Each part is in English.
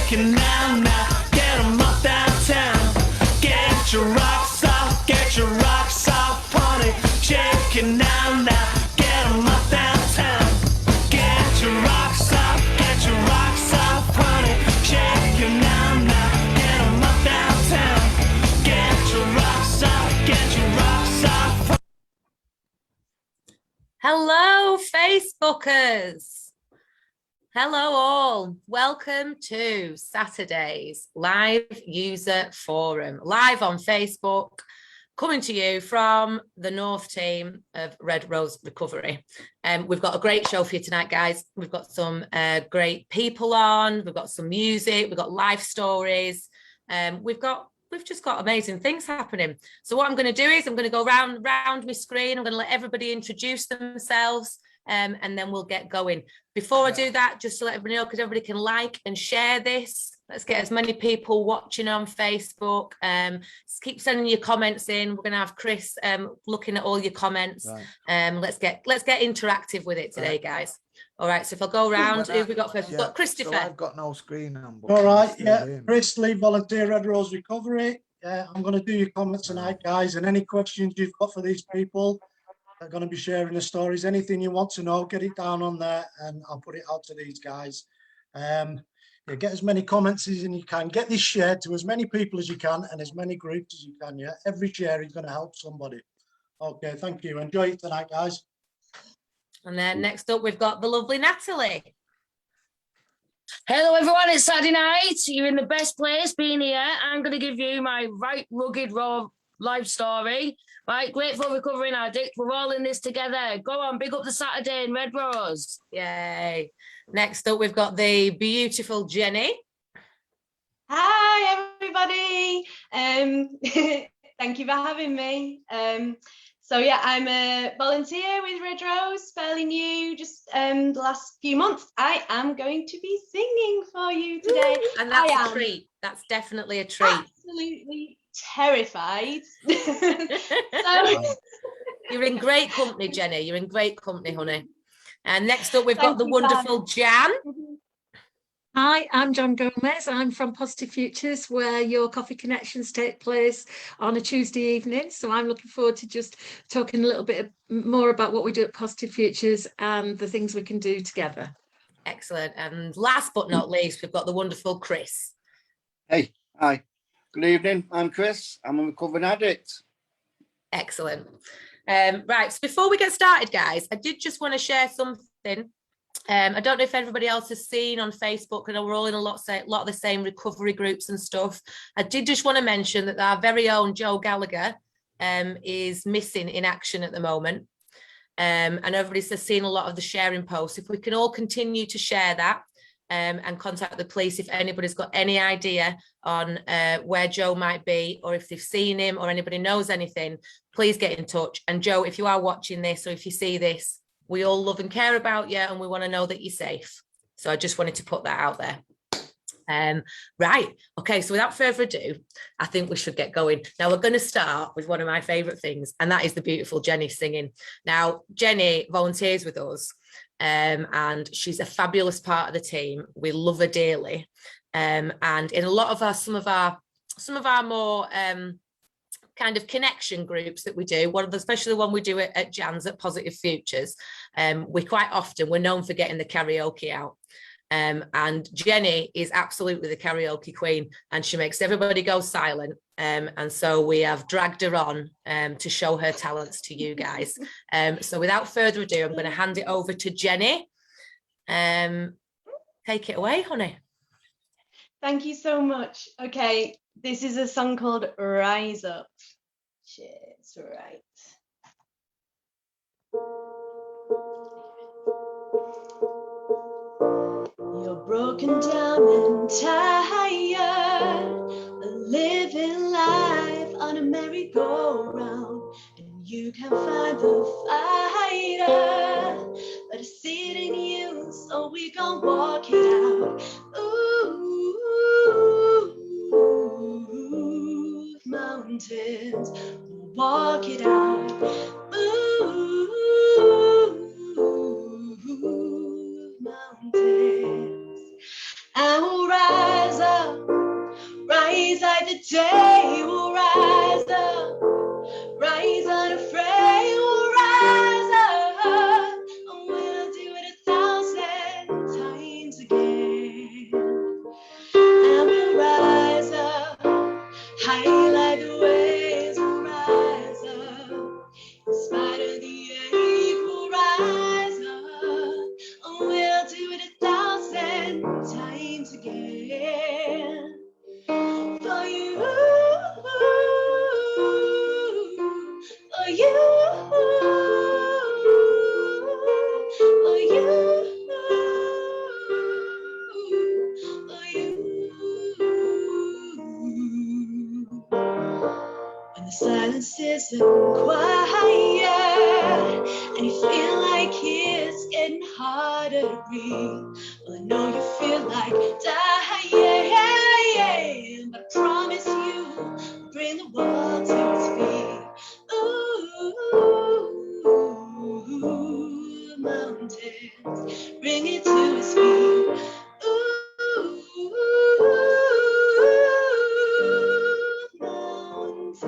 shaking now, now. Get 'em up downtown. Get your rocks off, get your rocks off, honey. Shaking now, now. Get 'em up downtown. Get your rocks off, get your rocks off, honey. Shaking now, now. Get 'em up downtown. Get your rocks off, get your rocks off. Hello, Facebookers. Hello all. Welcome to Saturday's Live User Forum, live on Facebook, coming to you from the North team of Red Rose Recovery. We've got a great show for you tonight, guys. We've got some great people on. We've got some music. We've got life stories. We've just got amazing things happening. So what I'm going to do is I'm going to go round my screen. I'm going to let everybody introduce themselves, and then we'll get going. Before I do that, just to let everybody know, because everybody can like and share this. Let's get as many people watching on Facebook. Keep sending your comments in. We're going to have Chris looking at all your comments. Right. Let's get interactive with it today, guys. All right, so if I'll go around, who have we got first? We've got Christopher. So I've got no screen on. All right, yeah. Chris, lead volunteer, Red Rose Recovery. Yeah, I'm going to do your comments tonight, guys, and any questions you've got for these people. They're going to be sharing the stories. Anything you want to know, get it down on there, and I'll put it out to these guys. Yeah, get as many comments as you can. Get this shared to as many people as you can, and as many groups as you can. Yeah, every share is going to help somebody. Okay, thank you. Enjoy it tonight, guys. And then next up, we've got the lovely Natalie. Hello everyone, it's Saturday night. You're in the best place being here. I'm going to give you my right rugged raw life story. Right, grateful recovering addict. We're all in this together. Go on, big up the Saturday in Red Rose. Yay. Next up, we've got the beautiful Jenny. Hi everybody. Thank you for having me. So yeah, I'm a volunteer with Red Rose, fairly new, just the last few months. I am going to be singing for you today. And that's a treat. That's definitely a treat. Absolutely terrified. You're in great company, Jenny. You're in great company, honey. And next up, we've got the wonderful Jan. Hi, I'm Jan Gomez. I'm from Positive Futures, where your coffee connections take place on a Tuesday evening. So I'm looking forward to just talking a little bit more about what we do at Positive Futures and the things we can do together. Excellent. And last but not least, we've got the wonderful Chris. Hey, hi. Good evening. I'm Chris. I'm a recovering addict. Excellent. Right. So before we get started, guys, I did just want to share something. I don't know if everybody else has seen on Facebook. I know we're all in a lot of the same recovery groups and stuff. I did just want to mention that our very own Joe Gallagher is missing in action at the moment. And everybody's seen a lot of the sharing posts. If we can all continue to share that and contact the police if anybody's got any idea on where Joe might be, or if they've seen him or anybody knows anything, please get in touch. And Joe, if you are watching this or if you see this, we all love and care about you, and we want to know that you're safe. So I just wanted to put that out there. Right. Okay. So without further ado, I think we should get going. Now we're going to start with one of my favorite things, and that is the beautiful Jenny singing. Now, Jenny volunteers with us, and she's a fabulous part of the team. We love her dearly. And in a lot of some of our more, kind of connection groups that we do, especially the one we do at Jan's at Positive Futures, we're known for getting the karaoke out. And Jenny is absolutely the karaoke queen, and she makes everybody go silent. And so we have dragged her on to show her talents to you guys. So without further ado, I'm going to hand it over to Jenny. Take it away, honey. Thank you so much. Okay, this is a song called Rise Up. Cheers, right. You're broken down and tired, living life on a merry-go-round, and you can't find the fighter, but I see it in you, so we gon' walk it out. Ooh, mountains, we'll walk it out. Ooh, mountains, I will rise day, we'll rise up, rise unafraid, we'll rise up, and we'll do it 1,000 times again. And we'll rise up, high like the waves, we'll rise up, in spite of the ache, we'll rise up, and we'll do it 1,000 times again. For you, for you, for you, for you. When the silence isn't quiet and you feel like it's getting harder to breathe, well, I know you feel like dying, but I promise you, I'll bring the world to its feet. Ooh, mountains, bring it to its feet. Mountains,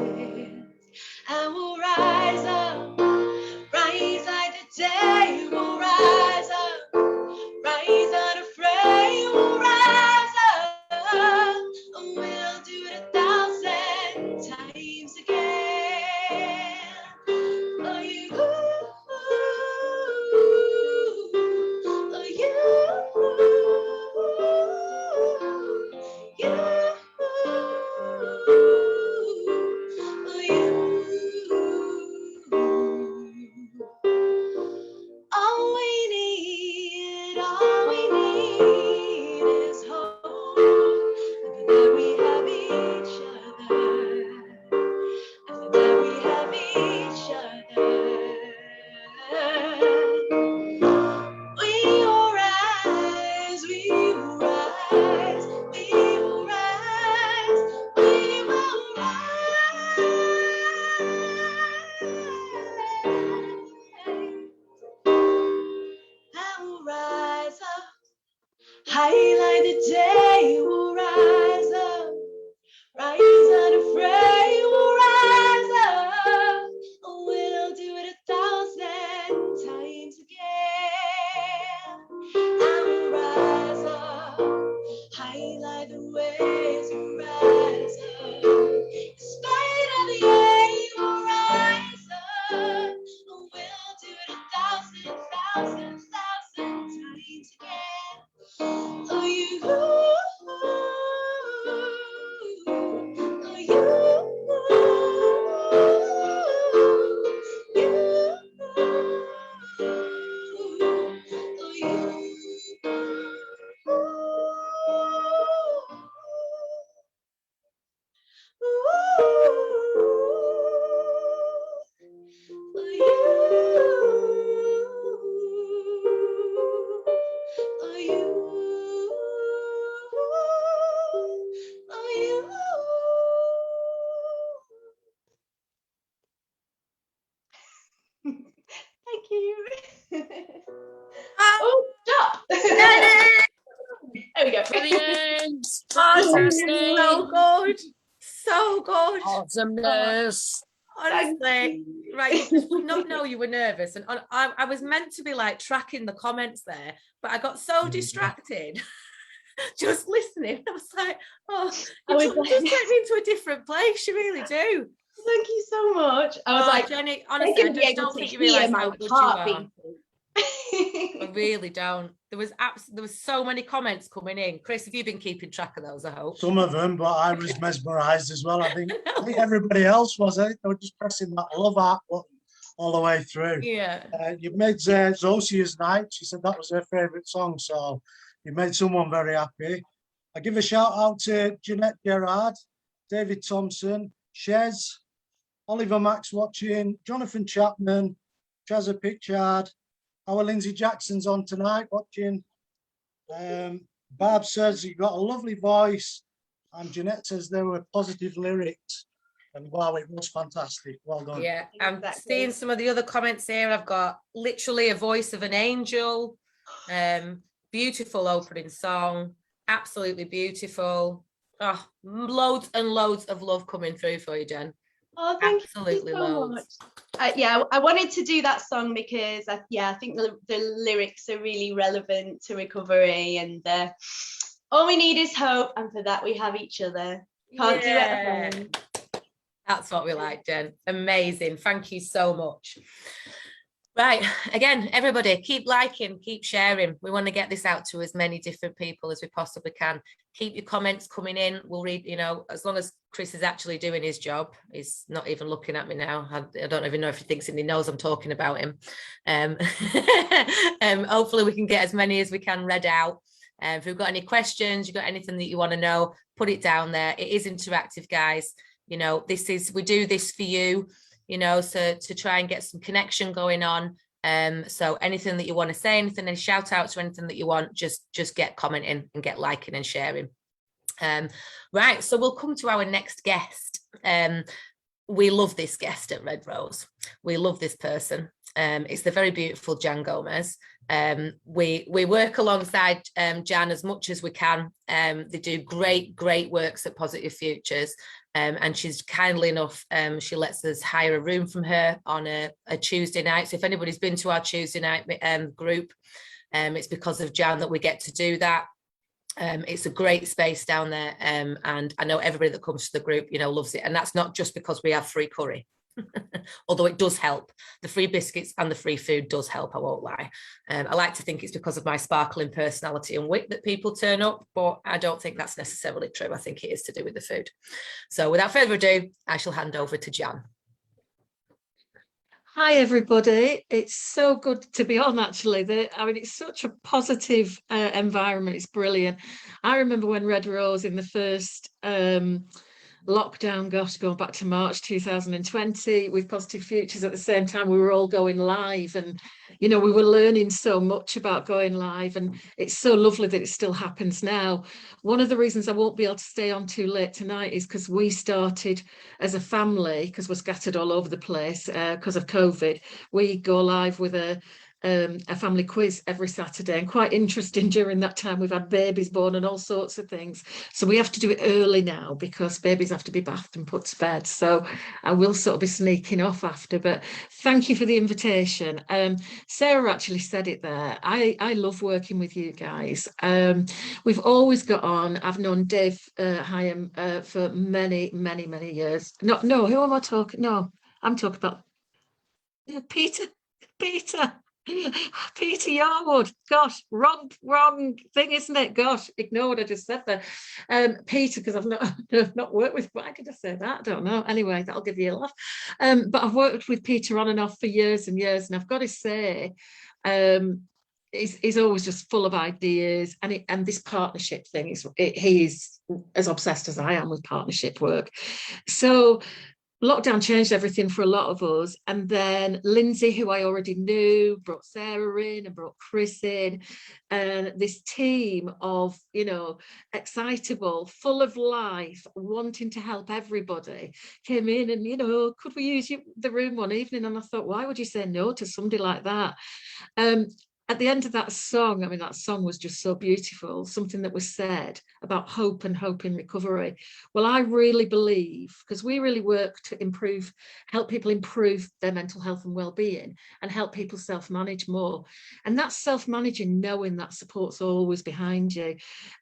and we'll rise up, rise like the day, we'll rise up, rise unafraid, we'll rise up, and we'll do it 1,000 times again. For you, for all we need is hope. And that we have each other. And that we have each other. We will rise, we will rise, we will rise, we will rise. I will rise up, high like the day, we'll rise up, rise unafraid, we'll rise up, we'll do it 1,000 times again. I will rise up, high like the waves, we'll rise up, in spite of the ache, we'll rise up, we'll do it 1,000 times again. Oh, you, oh, you, oh, Thank you. Oh, stop. There we go. Brilliant. Oh, Fantastic. so good. So good. Awesomeness. Honestly, right, you did not know you were nervous, and I was meant to be like tracking the comments there, but I got so distracted just listening. I was like, oh, you just take me into a different place. You really do. Thank you so much. I was like, Jenny, honestly, I just don't think you realise how good you are. I really don't. There was so many comments coming in. Chris, have you been keeping track of those? I hope. Some of them, but I was mesmerised as well. I think everybody else was. They were just pressing that love art button all the way through. Yeah. You made Zosia's night. She said that was her favourite song. So you made someone very happy. I give a shout out to Jeanette Gerard, David Thompson, Shez, Oliver Max watching, Jonathan Chapman, Chazza Pitchard. Our Lindsay Jackson's on tonight watching. Barb says you got a lovely voice, and Jeanette says there were positive lyrics, and wow, it was fantastic. Well done. Yeah, I'm seeing some of the other comments here. I've got literally a voice of an angel. Beautiful opening song, absolutely beautiful. Oh, loads and loads of love coming through for you, Jen. Oh, thank Absolutely you so loads. much. Yeah, I wanted to do that song because I think the lyrics are really relevant to recovery, and all we need is hope, and for that we have each other. Can't do it alone. That's what we like, Jen. Amazing. Thank you so much. Right, again, everybody, keep liking, keep sharing. We want to get this out to as many different people as we possibly can. Keep your comments coming in. We'll read, you know, as long as Chris is actually doing his job. He's not even looking at me now. I don't even know if he thinks he knows I'm talking about him. Hopefully we can get as many as we can read out. If you've got any questions, you've got anything that you want to know, put it down there. It is interactive, guys. You know, we do this for you, you know, so to try and get some connection going on. So anything that you want to say, anything, any shout outs or anything that you want, just get commenting and get liking and sharing. Right, so we'll come to our next guest. We love this guest at Red Rose. We love this person. It's the very beautiful Jan Gomez. We work alongside Jan as much as we can. They do great works at Positive Futures. And she's kindly enough, she lets us hire a room from her on a Tuesday night. So if anybody's been to our Tuesday night group, it's because of Jan that we get to do that. It's a great space down there. And I know everybody that comes to the group, you know, loves it. And that's not just because we have free curry. Although it does help. The free biscuits and the free food does help, I won't lie. I like to think it's because of my sparkling personality and wit that people turn up, but I don't think that's necessarily true. I think it is to do with the food. So without further ado, I shall hand over to Jan. Hi everybody, it's so good to be on actually. I mean, it's such a positive environment, it's brilliant. I remember when Red Rose in the first lockdown, gosh, going back to March 2020 with Positive Futures, at the same time we were all going live, and you know, we were learning so much about going live, and it's so lovely that it still happens now. One of the reasons I won't be able to stay on too late tonight is because we started as a family, because we're scattered all over the place because of COVID. We go live with a family quiz every Saturday, and quite interesting, during that time we've had babies born and all sorts of things, so we have to do it early now because babies have to be bathed and put to bed. So I will sort of be sneaking off after, but thank you for the invitation. Sarah actually said it there. I love working with you guys. We've always got on. I've known Dave Hyam for many years. No, who am I talking? No, I'm talking about Peter Yarwood. Gosh, wrong thing, isn't it? Gosh, ignore what I just said there. Peter, because I've not worked with, why could I say that? I don't know. Anyway, that'll give you a laugh. But I've worked with Peter on and off for years and years, and I've got to say, he's always just full of ideas, and this partnership thing he's as obsessed as I am with partnership work. So lockdown changed everything for a lot of us, and then Lindsay, who I already knew, brought Sarah in and brought Chris in, and this team of, you know, excitable, full of life, wanting to help everybody came in, and, you know, could we use the room one evening? And I thought, why would you say no to somebody like that? At the end of that song, I mean, that song was just so beautiful, something that was said about hope and hope in recovery. Well, I really believe, because we really work to help people improve their mental health and well-being, and help people self-manage more. And that's self-managing, knowing that support's always behind you.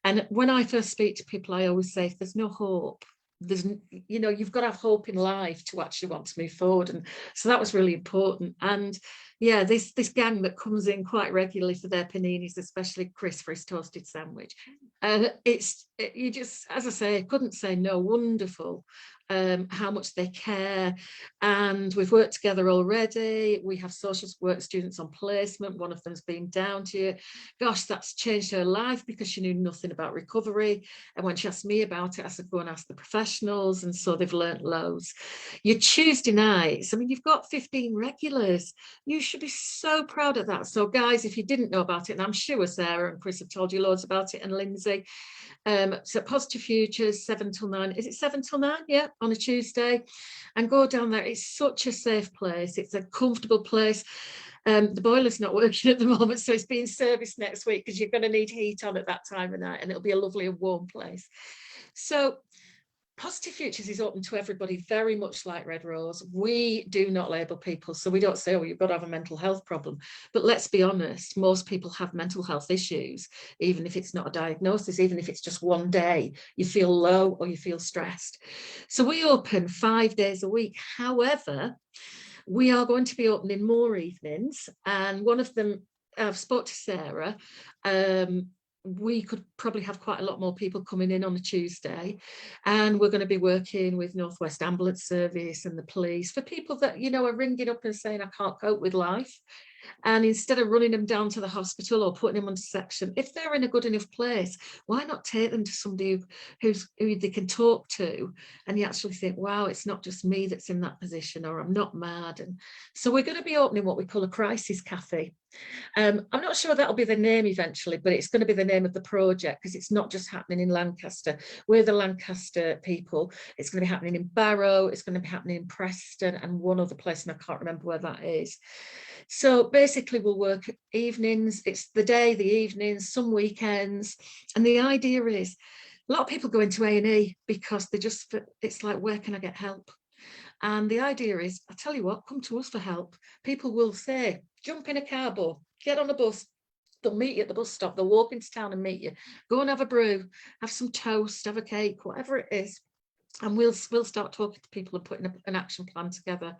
And when I first speak to people, I always say, if there's no hope, you know, you've got to have hope in life to actually want to move forward. And so that was really important. And yeah, this gang that comes in quite regularly for their paninis, especially Chris for his toasted sandwich, you just, as I say, couldn't say no. Wonderful. How much they care, and we've worked together already. We have social work students on placement. One of them's been down to you. Gosh, that's changed her life because she knew nothing about recovery, and when she asked me about it, I said, go and ask the professionals, and so they've learnt loads. Your Tuesday nights, I mean, you've got 15 regulars. You should be so proud of that. So guys, if you didn't know about it, and I'm sure Sarah and Chris have told you loads about it, and Lindsay, so Positive Futures, 7 till 9. Is it 7 till 9? Yeah, on a Tuesday. And go down there. It's such a safe place. It's a comfortable place. The boiler's not working at the moment, so it's being serviced next week because you're going to need heat on at that time of night, and it'll be a lovely and warm place. So Positive Futures is open to everybody, very much like Red Rose. We do not label people, so we don't say, oh, you've got to have a mental health problem. But let's be honest, most people have mental health issues, even if it's not a diagnosis, even if it's just one day you feel low or you feel stressed. So we open 5 days a week. However, we are going to be opening more evenings, and one of them, I've spoke to Sarah, we could probably have quite a lot more people coming in on a Tuesday, and we're going to be working with North West Ambulance Service and the police for people that, you know, are ringing up and saying, I can't cope with life. And instead of running them down to the hospital or putting them under section, if they're in a good enough place, why not take them to somebody who they can talk to, and you actually think, wow, it's not just me that's in that position, or I'm not mad. And so we're going to be opening what we call a crisis cafe. I'm not sure that'll be the name eventually, but it's going to be the name of the project, because it's not just happening in Lancaster. We're the Lancaster people. It's going to be happening in Barrow, it's going to be happening in Preston, and one other place, and I can't remember where that is. So basically we'll work evenings, it's the day, the evenings, some weekends, and the idea is a lot of people go into A&E because they just, it's like, where can I get help? And the idea is, I tell you what, come to us for help. People will say, jump in a car, get on a bus, they'll meet you at the bus stop, they'll walk into town and meet you, go and have a brew, have some toast, have a cake, whatever it is. And we'll start talking to people and putting an action plan together.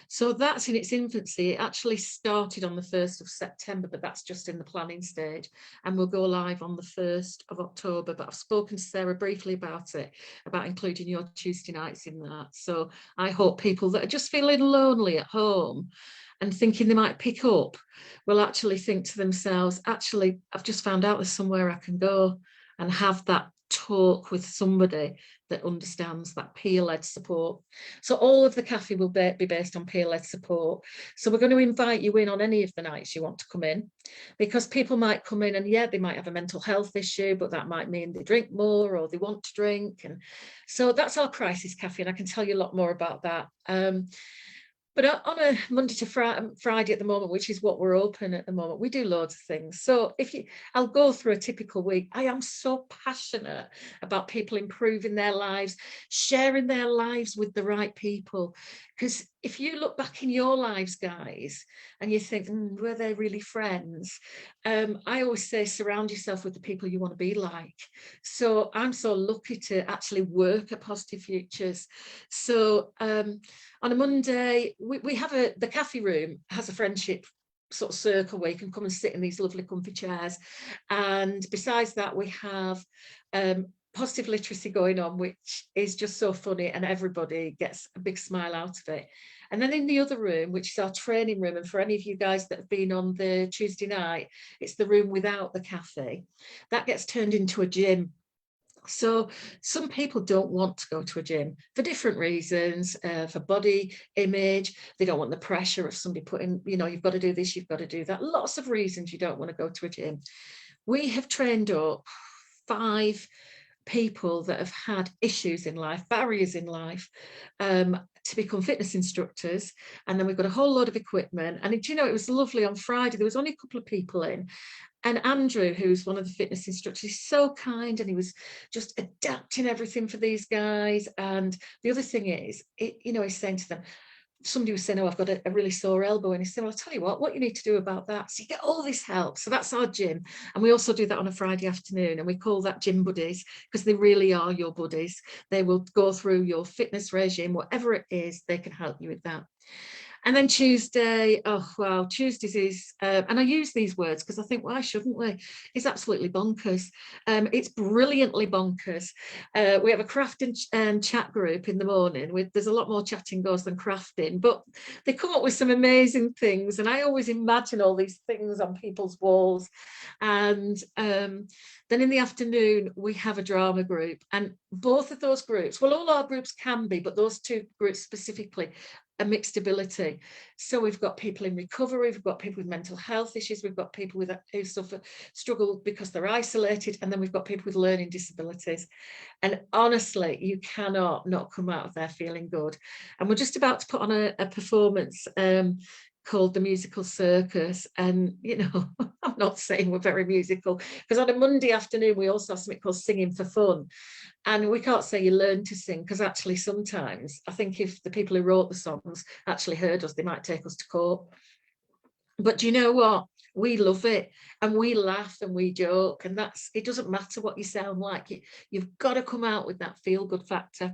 So that's in its infancy. It actually started on the 1st of September, but that's just in the planning stage, and we'll go live on the 1st of October. But I've spoken to Sarah briefly about it, about including your Tuesday nights in that. So I hope people that are just feeling lonely at home and thinking they might pick up will actually think to themselves, actually, I've just found out there's somewhere I can go and have that talk with somebody that understands, that peer-led support. So all of the cafe will be based on peer-led support. So we're going to invite you in on any of the nights you want to come in, because people might come in and, yeah, they might have a mental health issue, but that might mean they drink more or they want to drink. And so that's our crisis cafe, and I can tell you a lot more about that. But on a Monday to Friday at the moment, which is what we're open at the moment, we do loads of things. So I'll go through a typical week. I am so passionate about people improving their lives, sharing their lives with the right people. Because if you look back in your lives, guys, and you think, were they really friends? I always say, surround yourself with the people you want to be like. So I'm so lucky to actually work at Positive Futures. So on a Monday, we have the cafe room has a friendship sort of circle where you can come and sit in these lovely comfy chairs. And besides that, we have positive literacy going on, which is just so funny, and everybody gets a big smile out of it. And then in the other room, which is our training room, and for any of you guys that have been on the Tuesday night, it's the room without the cafe, that gets turned into a gym. So some people don't want to go to a gym for different reasons, for body image. They don't want the pressure of somebody putting, you know, you've got to do this, you've got to do that. Lots of reasons you don't want to go to a gym. We have trained up 5 people that have had issues in life, barriers in life, to become fitness instructors. And then we've got a whole load of equipment. And you know, it was lovely on Friday, there was only a couple of people in. And Andrew, who's one of the fitness instructors, is so kind, and he was just adapting everything for these guys. And the other thing is, you know, he's saying to them, somebody was saying, oh, I've got a really sore elbow. And he said, well, I'll tell you what you need to do about that. So you get all this help. So that's our gym. And we also do that on a Friday afternoon. And we call that gym buddies, because they really are your buddies. They will go through your fitness regime, whatever it is, they can help you with that. And then Tuesday, oh, wow, Tuesdays is, and I use these words because I think, why shouldn't we? It's absolutely bonkers. It's brilliantly bonkers. We have a crafting and chat group in the morning. There's a lot more chatting goes than crafting, but they come up with some amazing things. And I always imagine all these things on people's walls. And then in the afternoon, we have a drama group. And both of those groups, well, all our groups can be, but those 2 groups specifically, a mixed ability. So we've got people in recovery, we've got people with mental health issues, we've got people who struggle because they're isolated, and then we've got people with learning disabilities. And honestly, you cannot not come out of there feeling good. And we're just about to put on a performance called the Musical Circus. And, you know, I'm not saying we're very musical, because on a Monday afternoon, we also have something called Singing for Fun. And we can't say you learn to sing, because actually sometimes I think if the people who wrote the songs actually heard us, they might take us to court. But do you know what? We love it, and we laugh and we joke, and it doesn't matter what you sound like. You've got to come out with that feel-good factor.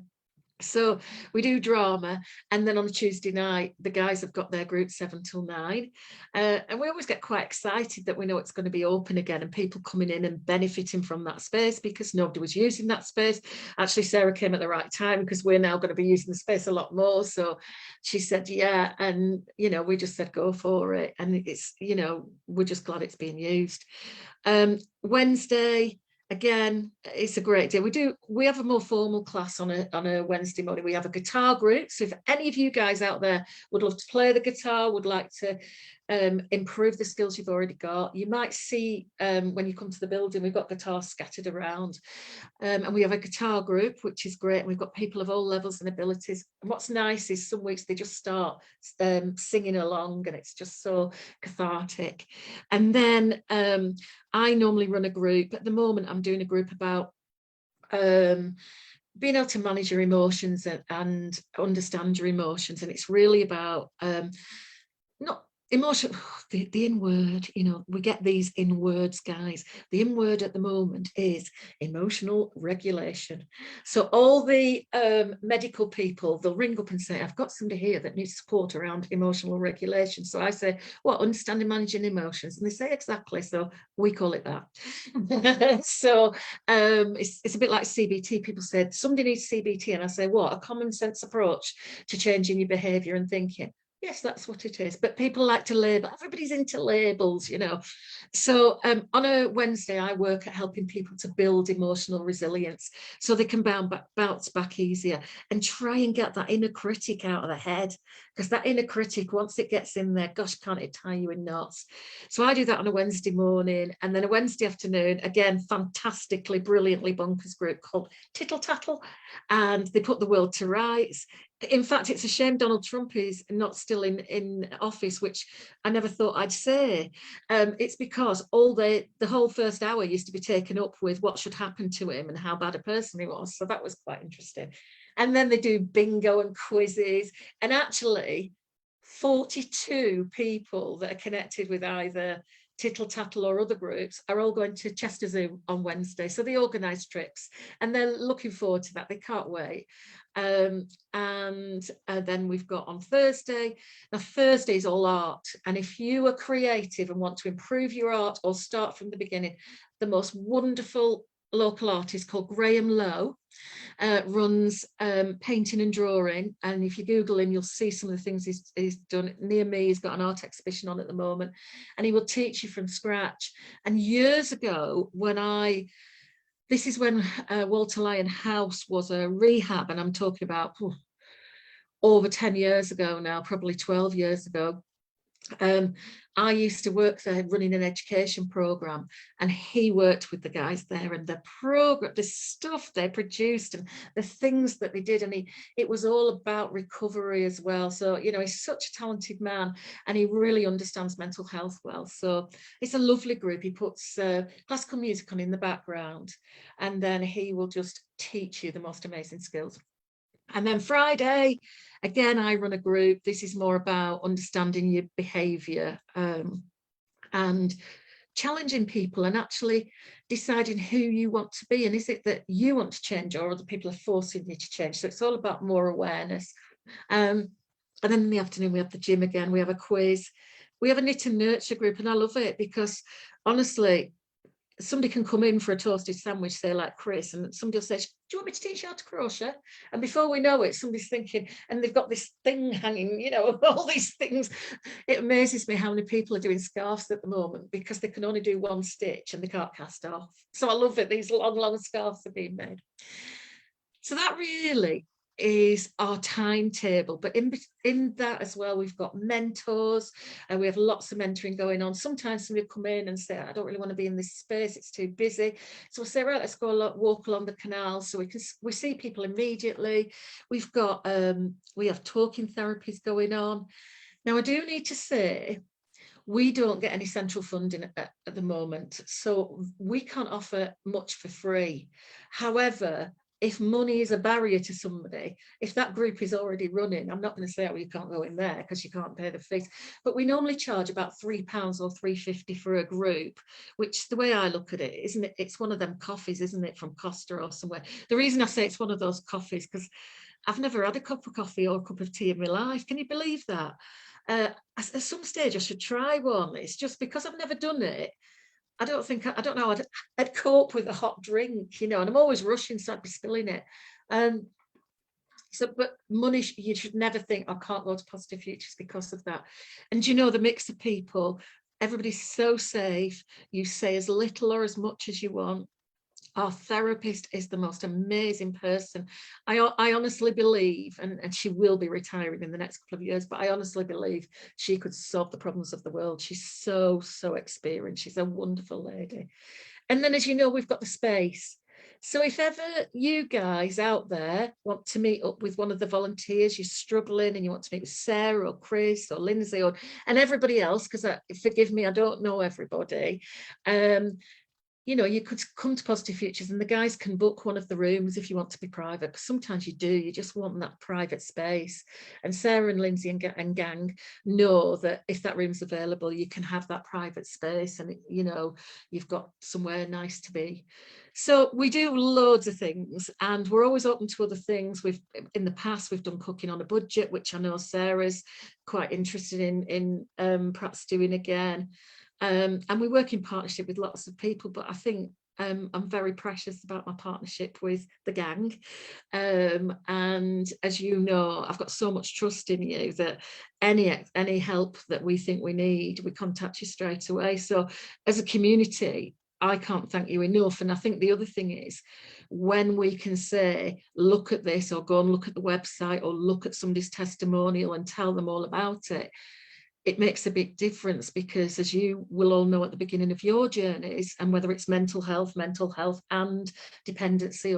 So we do drama, and then on Tuesday night the guys have got their group 7 till 9, and we always get quite excited that we know it's going to be open again and people coming in and benefiting from that space, because nobody was using that space. Actually, Sarah came at the right time, because we're now going to be using the space a lot more. So she said yeah, and you know, we just said go for it, and it's, you know, we're just glad it's being used. Wednesday, again, it's a great day. We have a more formal class on a Wednesday morning. We have a guitar group. So if any of you guys out there would love to play the guitar, would like to improve the skills you've already got, you might see when you come to the building, we've got guitars scattered around. And we have a guitar group, which is great. And we've got people of all levels and abilities. And what's nice is some weeks they just start singing along, and it's just so cathartic. And then I normally run a group. At the moment, I'm doing a group about being able to manage your emotions and understand your emotions. And it's really about not emotion, the in word, you know, we get these in words, guys. The in word at the moment is emotional regulation. So all the medical people, they'll ring up and say, I've got somebody here that needs support around emotional regulation. So I say, what, understanding managing emotions? And they say, exactly. So we call it that. So it's a bit like CBT. People said, somebody needs CBT. And I say, what? A common sense approach to changing your behavior and thinking. Yes, that's what it is. But people like to label. Everybody's into labels, you know. So on a Wednesday, I work at helping people to build emotional resilience so they can bounce back easier and try and get that inner critic out of the head. Because that inner critic, once it gets in there, gosh, can't it tie you in knots? So I do that on a Wednesday morning. And then a Wednesday afternoon, again, fantastically, brilliantly bonkers group called Tittle Tattle. And they put the world to rights. In fact, it's a shame Donald Trump is not still in office, which I never thought I'd say. It's because the whole first hour used to be taken up with what should happen to him and how bad a person he was. So that was quite interesting. And then they do bingo and quizzes. And actually, 42 people that are connected with either Tittle Tattle or other groups are all going to Chester Zoo on Wednesday. So they organise trips and they're looking forward to that. They can't wait. And then we've got on Thursday. Now Thursday is all art. And if you are creative and want to improve your art or start from the beginning, the most wonderful local artist called Graham Lowe runs painting and drawing, and if you Google him, you'll see some of the things he's done. Near me, he's got an art exhibition on at the moment, and he will teach you from scratch. And years ago, this is when Walter Lyon House was a rehab, and I'm talking about over 10 years ago now, probably 12 years ago. I used to work there running an education program, and he worked with the guys there, and the program, the stuff they produced and the things that they did, and it was all about recovery as well. So, you know, he's such a talented man, and he really understands mental health well. So it's a lovely group. He puts classical music on in the background, and then he will just teach you the most amazing skills. And then Friday, again, I run a group. This is more about understanding your behaviour and challenging people and actually deciding who you want to be. And is it that you want to change or other people are forcing you to change? So it's all about more awareness. And then in the afternoon, we have the gym again. We have a quiz. We have a knit and nurture group. And I love it because, honestly, somebody can come in for a toasted sandwich, say like Chris, and somebody will say, do you want me to teach you how to crochet? And before we know it, somebody's thinking, and they've got this thing hanging, you know, all these things. It amazes me how many people are doing scarves at the moment because they can only do one stitch and they can't cast off. So I love it. These long scarves are being made. So that really is our timetable, but in that as well, we've got mentors and we have lots of mentoring going on. Sometimes somebody come in and say, I don't really want to be in this space, it's too busy. So we'll say, right, let's go walk along the canal. So we see people immediately. We've got we have talking therapies going on. Now, I do need to say, we don't get any central funding at the moment, so we can't offer much for free. However, if money is a barrier to somebody, if that group is already running, I'm not going to say, oh, you can't go in there because you can't pay the fees, but we normally charge about £3 or £3.50 for a group, which the way I look at it, isn't it? It's one of them coffees, isn't it, from Costa or somewhere. The reason I say it's one of those coffees, because I've never had a cup of coffee or a cup of tea in my life. Can you believe that? At some stage I should try one. It's just because I've never done it. I don't know, I'd cope with a hot drink, you know, and I'm always rushing, so I'd be spilling it. So, but money, you should never think, I can't go to Positive Futures because of that. And you know, the mix of people, everybody's so safe. You say as little or as much as you want. Our therapist is the most amazing person. I honestly believe, and she will be retiring in the next couple of years, but I honestly believe she could solve the problems of the world. She's so experienced. She's a wonderful lady. And then, as you know, we've got the space. So if ever you guys out there want to meet up with one of the volunteers, you're struggling and you want to meet with Sarah or Chris or Lindsay and everybody else, because forgive me, I don't know everybody, you know, you could come to Positive Futures and the guys can book one of the rooms if you want to be private, because sometimes you do, you just want that private space. And Sarah and Lindsay and gang know that if that room's available, you can have that private space and, you know, you've got somewhere nice to be. So we do loads of things and we're always open to other things. In the past, we've done cooking on a budget, which I know Sarah's quite interested in perhaps doing again. And we work in partnership with lots of people, but I think I'm very precious about my partnership with the gang. And as you know, I've got so much trust in you that any help that we think we need, we contact you straight away. So as a community, I can't thank you enough. And I think the other thing is when we can say, look at this, or go and look at the website, or look at somebody's testimonial and tell them all about it, it makes a big difference, because as you will all know at the beginning of your journeys, and whether it's mental health and dependency,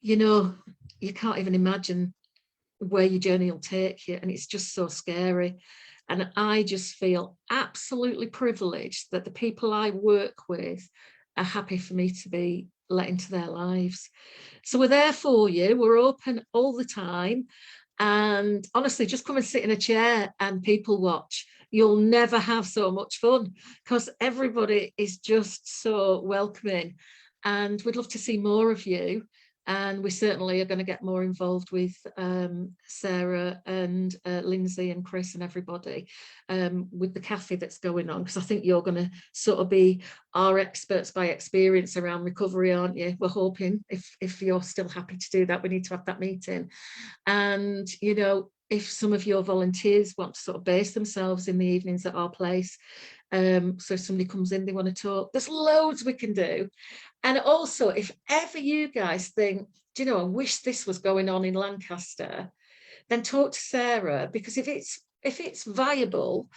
you know, you can't even imagine where your journey will take you, and it's just so scary. And I just feel absolutely privileged that the people I work with are happy for me to be let into their lives. So we're there for you, we're open all the time. And honestly, just come and sit in a chair and people watch. You'll never have so much fun because everybody is just so welcoming. And we'd love to see more of you. And we certainly are going to get more involved with Sarah and Lindsay and Chris and everybody with the cafe that's going on, because I think you're going to sort of be our experts by experience around recovery, aren't you? We're hoping, if you're still happy to do that, we need to have that meeting. And, you know, if some of your volunteers want to sort of base themselves in the evenings at our place, so if somebody comes in, they want to talk, there's loads we can do. And also, if ever you guys think, do you know, I wish this was going on in Lancaster, then talk to Sarah, because if it's viable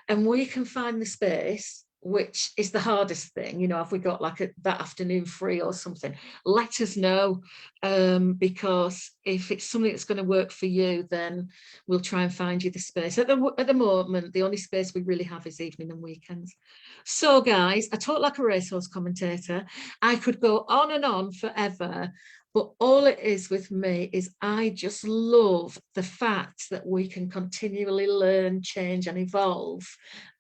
and we can find the space, which is the hardest thing, you know, if we got like that afternoon free or something, let us know, because if it's something that's going to work for you, then we'll try and find you the space. At the moment, the only space we really have is evening and weekends. So guys, I talk like a racehorse commentator. I could go on and on forever, but all it is with me is I just love the fact that we can continually learn, change and evolve.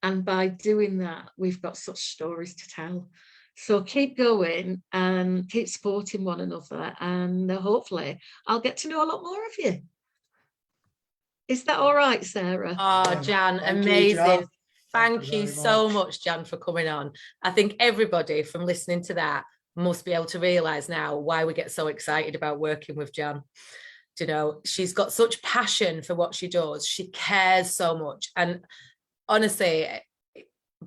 And by doing that, we've got such stories to tell. So keep going and keep supporting one another. And hopefully I'll get to know a lot more of you. Is that all right, Sarah? Oh, Jan, amazing. Thank you so much, Jan, for coming on. I think everybody from listening to that must be able to realise now why we get so excited about working with Jan. You know, she's got such passion for what she does. She cares so much. And honestly,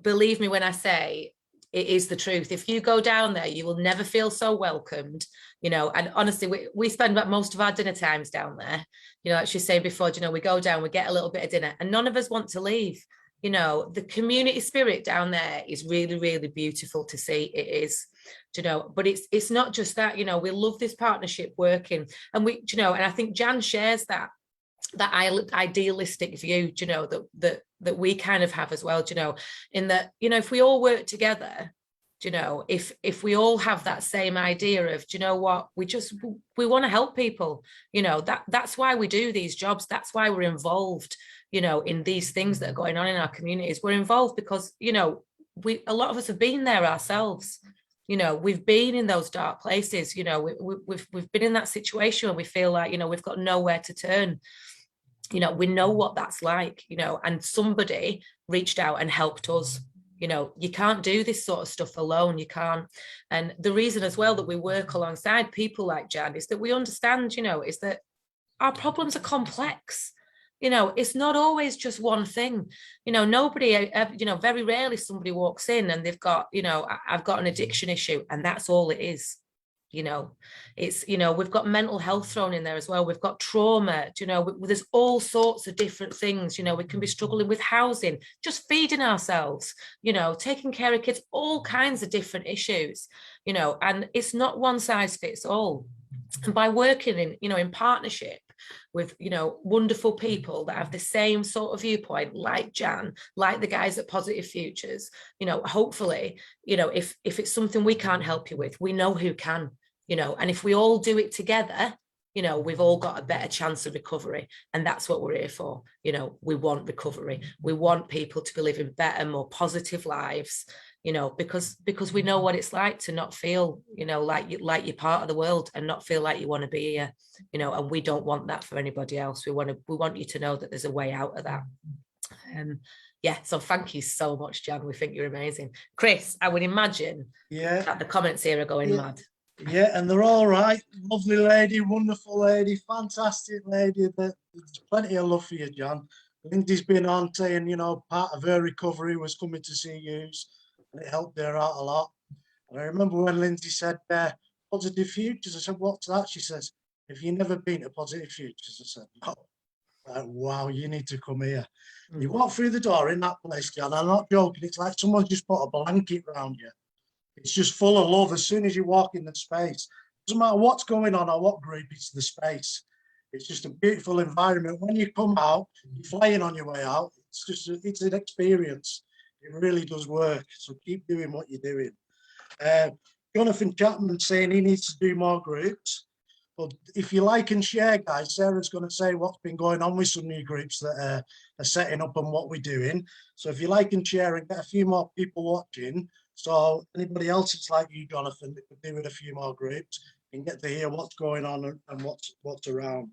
believe me when I say it is the truth. If you go down there, you will never feel so welcomed, you know. And honestly, we spend most of our dinner times down there. You know, like she was saying before, you know, we go down, we get a little bit of dinner and none of us want to leave. You know, the community spirit down there is really, really beautiful to see. It is, you know, but it's not just that, you know, we love this partnership working, and we, you know, and I think Jan shares that. idealistic view, you know, that we kind of have as well, you know, in that, you know, if we all work together, you know, if we all have that same idea of, do you know what, we want to help people, you know, that's why we do these jobs. That's why we're involved, you know, in these things that are going on in our communities. We're involved because, you know, a lot of us have been there ourselves. You know, we've been in those dark places, you know, we've been in that situation where we feel like, you know, we've got nowhere to turn. You know, we know what that's like, you know, and somebody reached out and helped us. You know, you can't do this sort of stuff alone. You can't. And the reason as well that we work alongside people like Jan is that we understand, you know, is that our problems are complex. You know, it's not always just one thing. You know, nobody, you know, very rarely somebody walks in and they've got, you know, I've got an addiction issue and that's all it is. You know, it's, you know, we've got mental health thrown in there as well. We've got trauma, you know, there's all sorts of different things. You know, we can be struggling with housing, just feeding ourselves, you know, taking care of kids, all kinds of different issues, you know, and it's not one size fits all. And by working in, you know, in partnership with, you know, wonderful people that have the same sort of viewpoint, like Jan, like the guys at Positive Futures, you know, hopefully, you know, if it's something we can't help you with, we know who can, you know, and if we all do it together, you know, we've all got a better chance of recovery. And that's what we're here for. You know, we want recovery. We want people to be living better, more positive lives, you know, because we know what it's like to not feel, you know, like you're part of the world and not feel like you want to be here, you know, and we don't want that for anybody else. We want you to know that there's a way out of that. Yeah, so thank you so much, Jan. We think you're amazing. Chris, I would imagine that the comments here are going mad. Yeah, and they're all right. Lovely lady, wonderful lady, fantastic lady. There's plenty of love for you, Jan. Lindsay's been on saying, you know, part of her recovery was coming to see you, and it helped her out a lot. And I remember when Lindsay said, Positive Futures, I said, what's that? She says, have you never been to Positive Futures? I said, no. Wow, you need to come here. You walk through the door in that place, Jan, I'm not joking, it's like someone just put a blanket around you. It's just full of love as soon as you walk in the space. Doesn't matter what's going on or what group, it's the space. It's just a beautiful environment. When you come out, you're flying on your way out. It's an experience. It really does work. So keep doing what you're doing. Jonathan Chapman saying he needs to do more groups. But if you like and share, guys, Sarah's going to say what's been going on with some new groups that are setting up and what we're doing. So if you like and share and get a few more people watching, so anybody else that's like you, Jonathan, that could do with a few more groups and get to hear what's going on and what's around.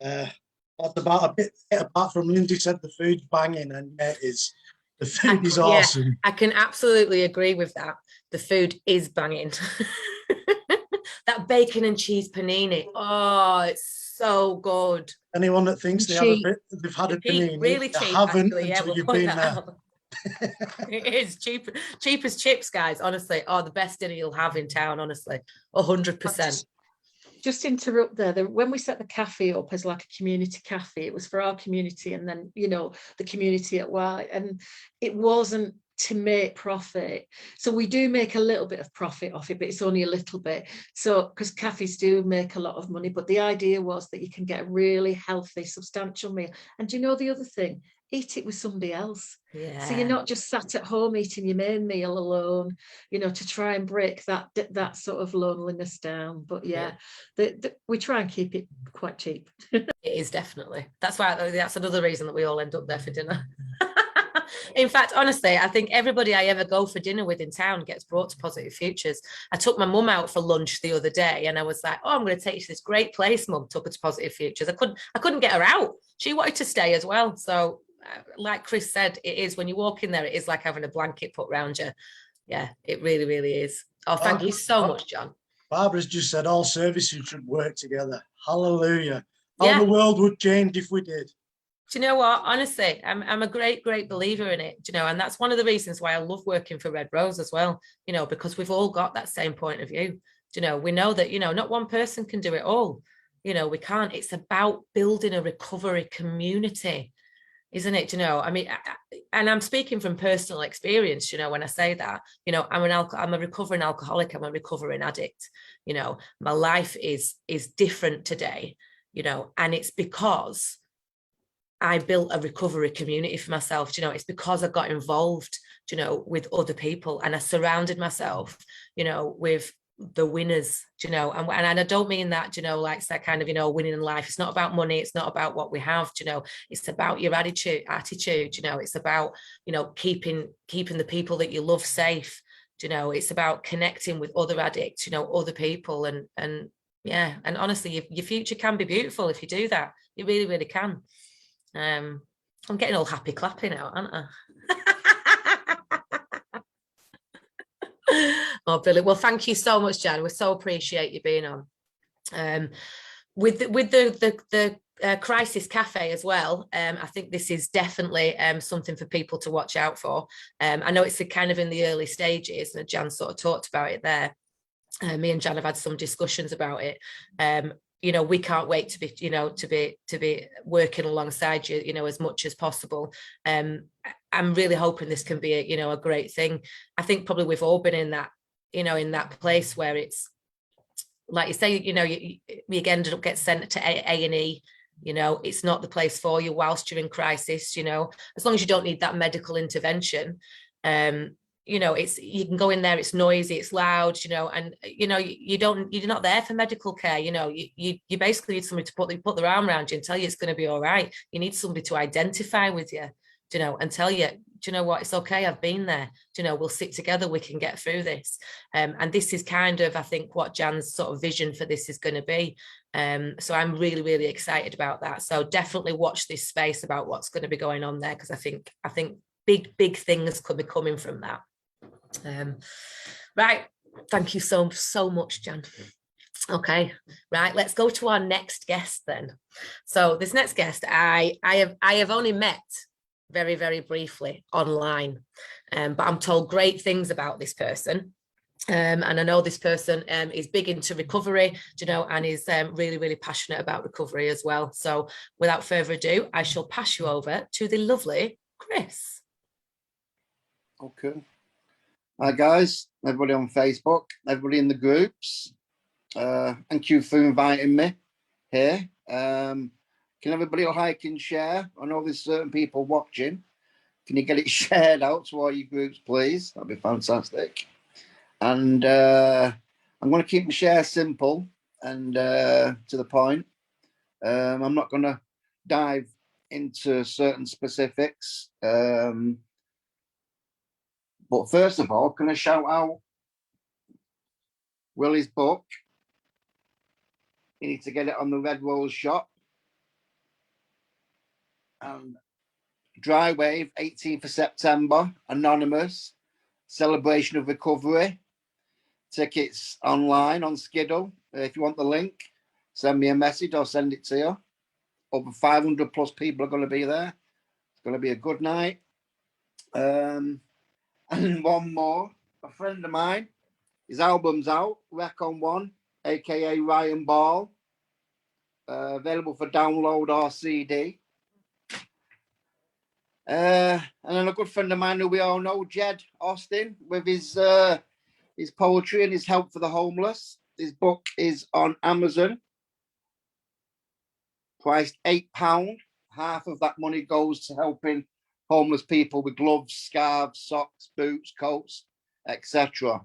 That's about a bit apart from Lindsay said the food's banging, and yeah, it is. The food is awesome. Yeah, I can absolutely agree with that. The food is banging. That bacon and cheese panini. Oh, it's so good. Anyone that thinks they've had a panini, really they cheap, haven't actually, yeah, until you've been there. It is cheap as chips, guys, honestly. Oh, the best dinner you'll have in town, honestly. 100%. Just interrupt there. When we set the cafe up as like a community cafe, it was for our community and then, you know, the community at White, and it wasn't to make profit. So we do make a little bit of profit off it, but it's only a little bit. So because cafes do make a lot of money, but the idea was that you can get a really healthy, substantial meal. And do you know the other thing? Eat it with somebody else. Yeah. So you're not just sat at home eating your main meal alone, you know, to try and break that sort of loneliness down. But yeah. We try and keep it quite cheap. It is definitely. That's another reason that we all end up there for dinner. In fact, honestly, I think everybody I ever go for dinner with in town gets brought to Positive Futures. I took my mum out for lunch the other day and I was like, oh, I'm going to take you to this great place, Mum. Took her to Positive Futures. I couldn't get her out. She wanted to stay as well. So like Chris said, it is, when you walk in there, it is like having a blanket put around you. Yeah, it really, really is. Oh, thank you so much, John. Barbara's just said all services should work together. Hallelujah. How the world would change if we did. Do you know what? Honestly, I'm a great believer in it, you know, and that's one of the reasons why I love working for Red Rose as well, you know, because we've all got that same point of view. You know, we know that, you know, not one person can do it all. You know, we can't. It's about building a recovery community, isn't it? You know, I mean, and I'm speaking from personal experience, you know, when I say that, you know, I'm a recovering alcoholic, I'm a recovering addict, you know, my life is different today, you know, and it's because I built a recovery community for myself. You know, it's because I got involved, you know, with other people, and I surrounded myself, you know, with the winners, you know, and I don't mean that, you know, like that kind of, you know, winning in life. It's not about money. It's not about what we have, you know, it's about your attitude, you know, it's about, you know, keeping the people that you love safe. You know, it's about connecting with other addicts, you know, other people, and yeah, and honestly, your future can be beautiful if you do that. It really, really can. I'm getting all happy clappy now, aren't I? Oh, brilliant. Well, thank you so much, Jan. We so appreciate you being on. With the crisis cafe as well, I think this is definitely something for people to watch out for. I know it's kind of in the early stages, and Jan sort of talked about it there. Me and Jan have had some discussions about it. You know, we can't wait to be, you know, to be working alongside you, you know, as much as possible. I'm really hoping this can be a, you know, a great thing. I think probably we've all been in that, you know, in that place where it's like you say, you know, you ended up getting sent to A&E. You know, it's not the place for you whilst you're in crisis. You know, as long as you don't need that medical intervention. You know, you can go in there, it's noisy, it's loud, you know, and you know, you're not there for medical care. You know, you basically need somebody to put their arm around you and tell you it's going to be all right. You need somebody to identify with you, you know, and tell you, do you know what, it's okay, I've been there, do you know, we'll sit together, we can get through this. And this is kind of, I think, what Jan's sort of vision for this is going to be. So I'm really, really excited about that. So definitely watch this space about what's going to be going on there, because I think big things could be coming from that. Right, thank you so much, Jan. Okay, right, let's go to our next guest then. So this next guest I have only met very, very briefly online, but I'm told great things about this person. And I know this person is big into recovery, you know, and is really, really passionate about recovery as well. So without further ado, I shall pass you over to the lovely Chris. Okay. Hi guys, everybody on Facebook, everybody in the groups. Thank you for inviting me here. Can everybody like and share? I know there's certain people watching. Can you get it shared out to all your groups, please? That'd be fantastic. And I'm going to keep my share simple and to the point. I'm not going to dive into certain specifics. But first of all, can I shout out Willie's book? You need to get it on the Red Rose shop. And Dry Wave, 18th of September, Anonymous, Celebration of Recovery. Tickets online on Skiddle. If you want the link, send me a message, I'll send it to you. Over 500 plus people are going to be there. It's going to be a good night. And one more, a friend of mine, his album's out, Recon One, aka Ryan Ball, available for download or CD. And then a good friend of mine who we all know, Jed Austin, with his poetry and his help for the homeless. His book is on Amazon, priced £8. Half of that money goes to helping homeless people with gloves, scarves, socks, boots, coats, etc.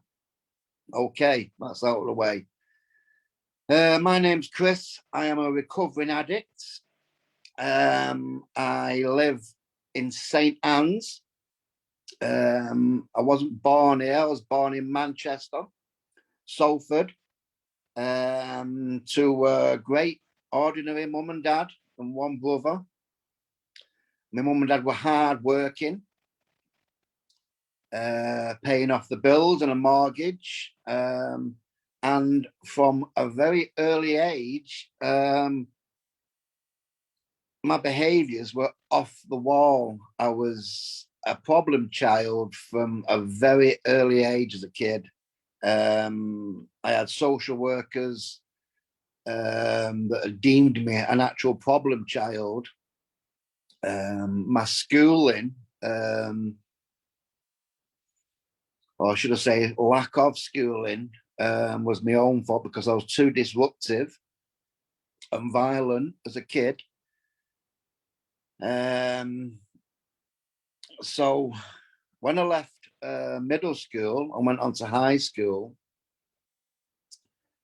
Okay, that's out of the way. My name's Chris. I am a recovering addict. I live in St. Anne's. I wasn't born here. I was born in Manchester, Salford, to a great ordinary mum and dad and one brother. My mum and dad were hard working, paying off the bills and a mortgage. And from a very early age, my behaviors were off the wall. I was a problem child from a very early age as a kid. I had social workers that deemed me an actual problem child. My schooling, or should I say lack of schooling, was my own fault because I was too disruptive and violent as a kid. So when I left middle school and went on to high school,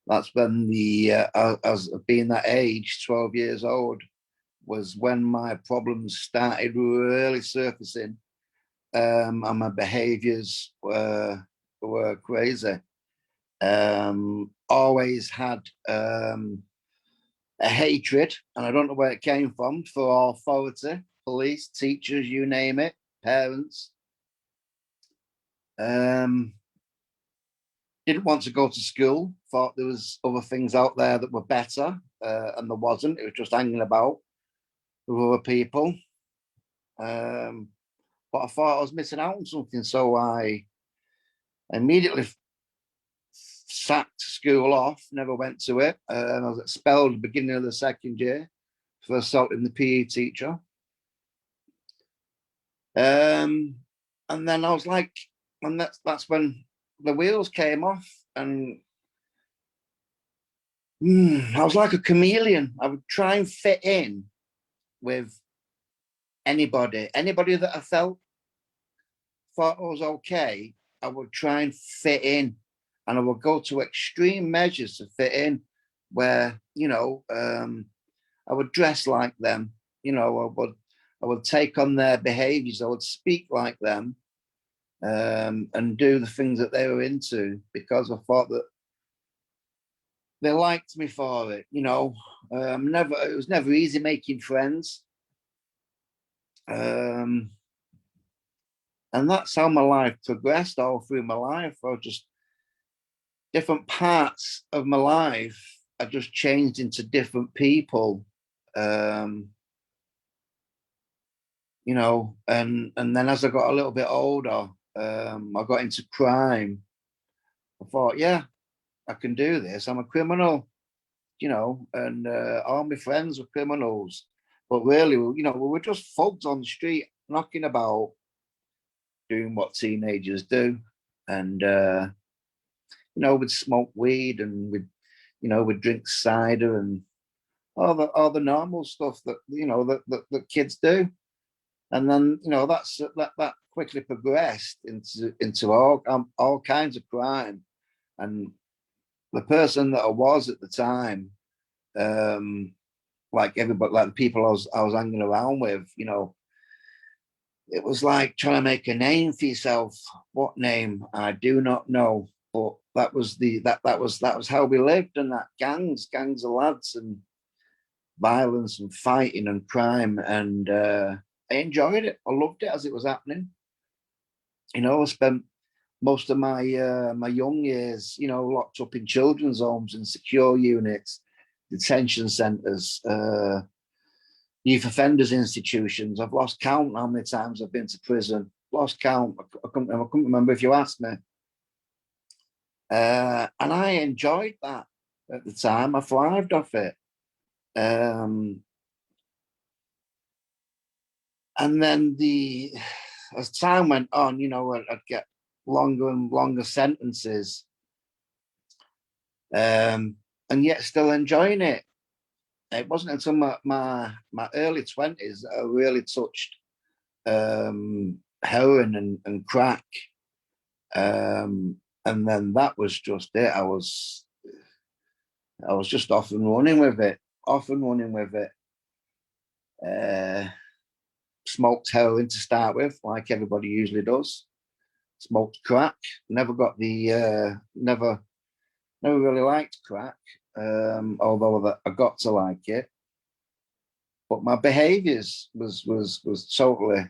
that's when as being that age, 12 years old, was when my problems started really surfacing, and my behaviors were crazy. Always had a hatred, and I don't know where it came from, for authority, police, teachers, you name it, parents. Didn't want to go to school, thought there was other things out there that were better, and there wasn't. It was just hanging about with other people. But I thought I was missing out on something, so I immediately sacked school off, never went to it. I was expelled at the beginning of the second year for assaulting the PE teacher. And then I was like, and that's when the wheels came off, and I was like a chameleon. I would try and fit in with anybody that I thought was okay. I would try and fit in, and I would go to extreme measures to fit in, where, you know, I would dress like them, you know, I would take on their behaviors, I would speak like them, and do the things that they were into, because I thought that they liked me for it, you know. It was never easy making friends. And that's how my life progressed all through my life. I was just, different parts of my life, I just changed into different people. You know, and then as I got a little bit older, I got into crime. I thought, yeah, I can do this. I'm a criminal, you know, and all my friends were criminals. But really, you know, we were just folks on the street knocking about, doing what teenagers do. And, you know, we'd smoke weed, and we'd drink cider, and all the normal stuff that, you know, that kids do. And then, you know, that quickly progressed into all kinds of crime. And the person that I was at the time, like everybody, like the people I was hanging around with, you know, it was like trying to make a name for yourself. What name? I do not know. But that was how we lived, and that gangs of lads, and violence and fighting and crime. And I enjoyed it. I loved it as it was happening. You know, I spent most of my my young years, you know, locked up in children's homes and secure units, detention centres, youth offenders institutions. I've lost count how many times I've been to prison. Lost count. I couldn't remember if you asked me. And I enjoyed that at the time. I thrived off it. And then as time went on, you know, I'd get longer and longer sentences, and yet still enjoying it. It wasn't until my early 20s that I really touched heroin and crack. And then that was just it. I was just off and running with it. Smoked heroin to start with, like everybody usually does. Smoked crack. Never got the never really liked crack, although I got to like it. But my behaviours was totally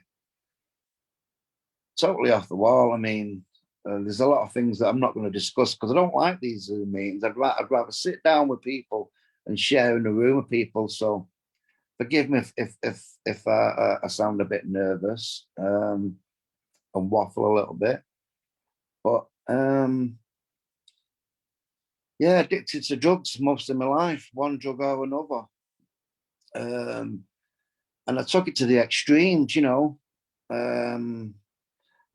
off the wall. I mean, there's a lot of things that I'm not going to discuss because I don't like these Zoom meetings. I'd rather sit down with people and share in a room with people. So forgive me if I sound a bit nervous, and waffle a little bit. But yeah, addicted to drugs most of my life, one drug or another. And I took it to the extremes, you know.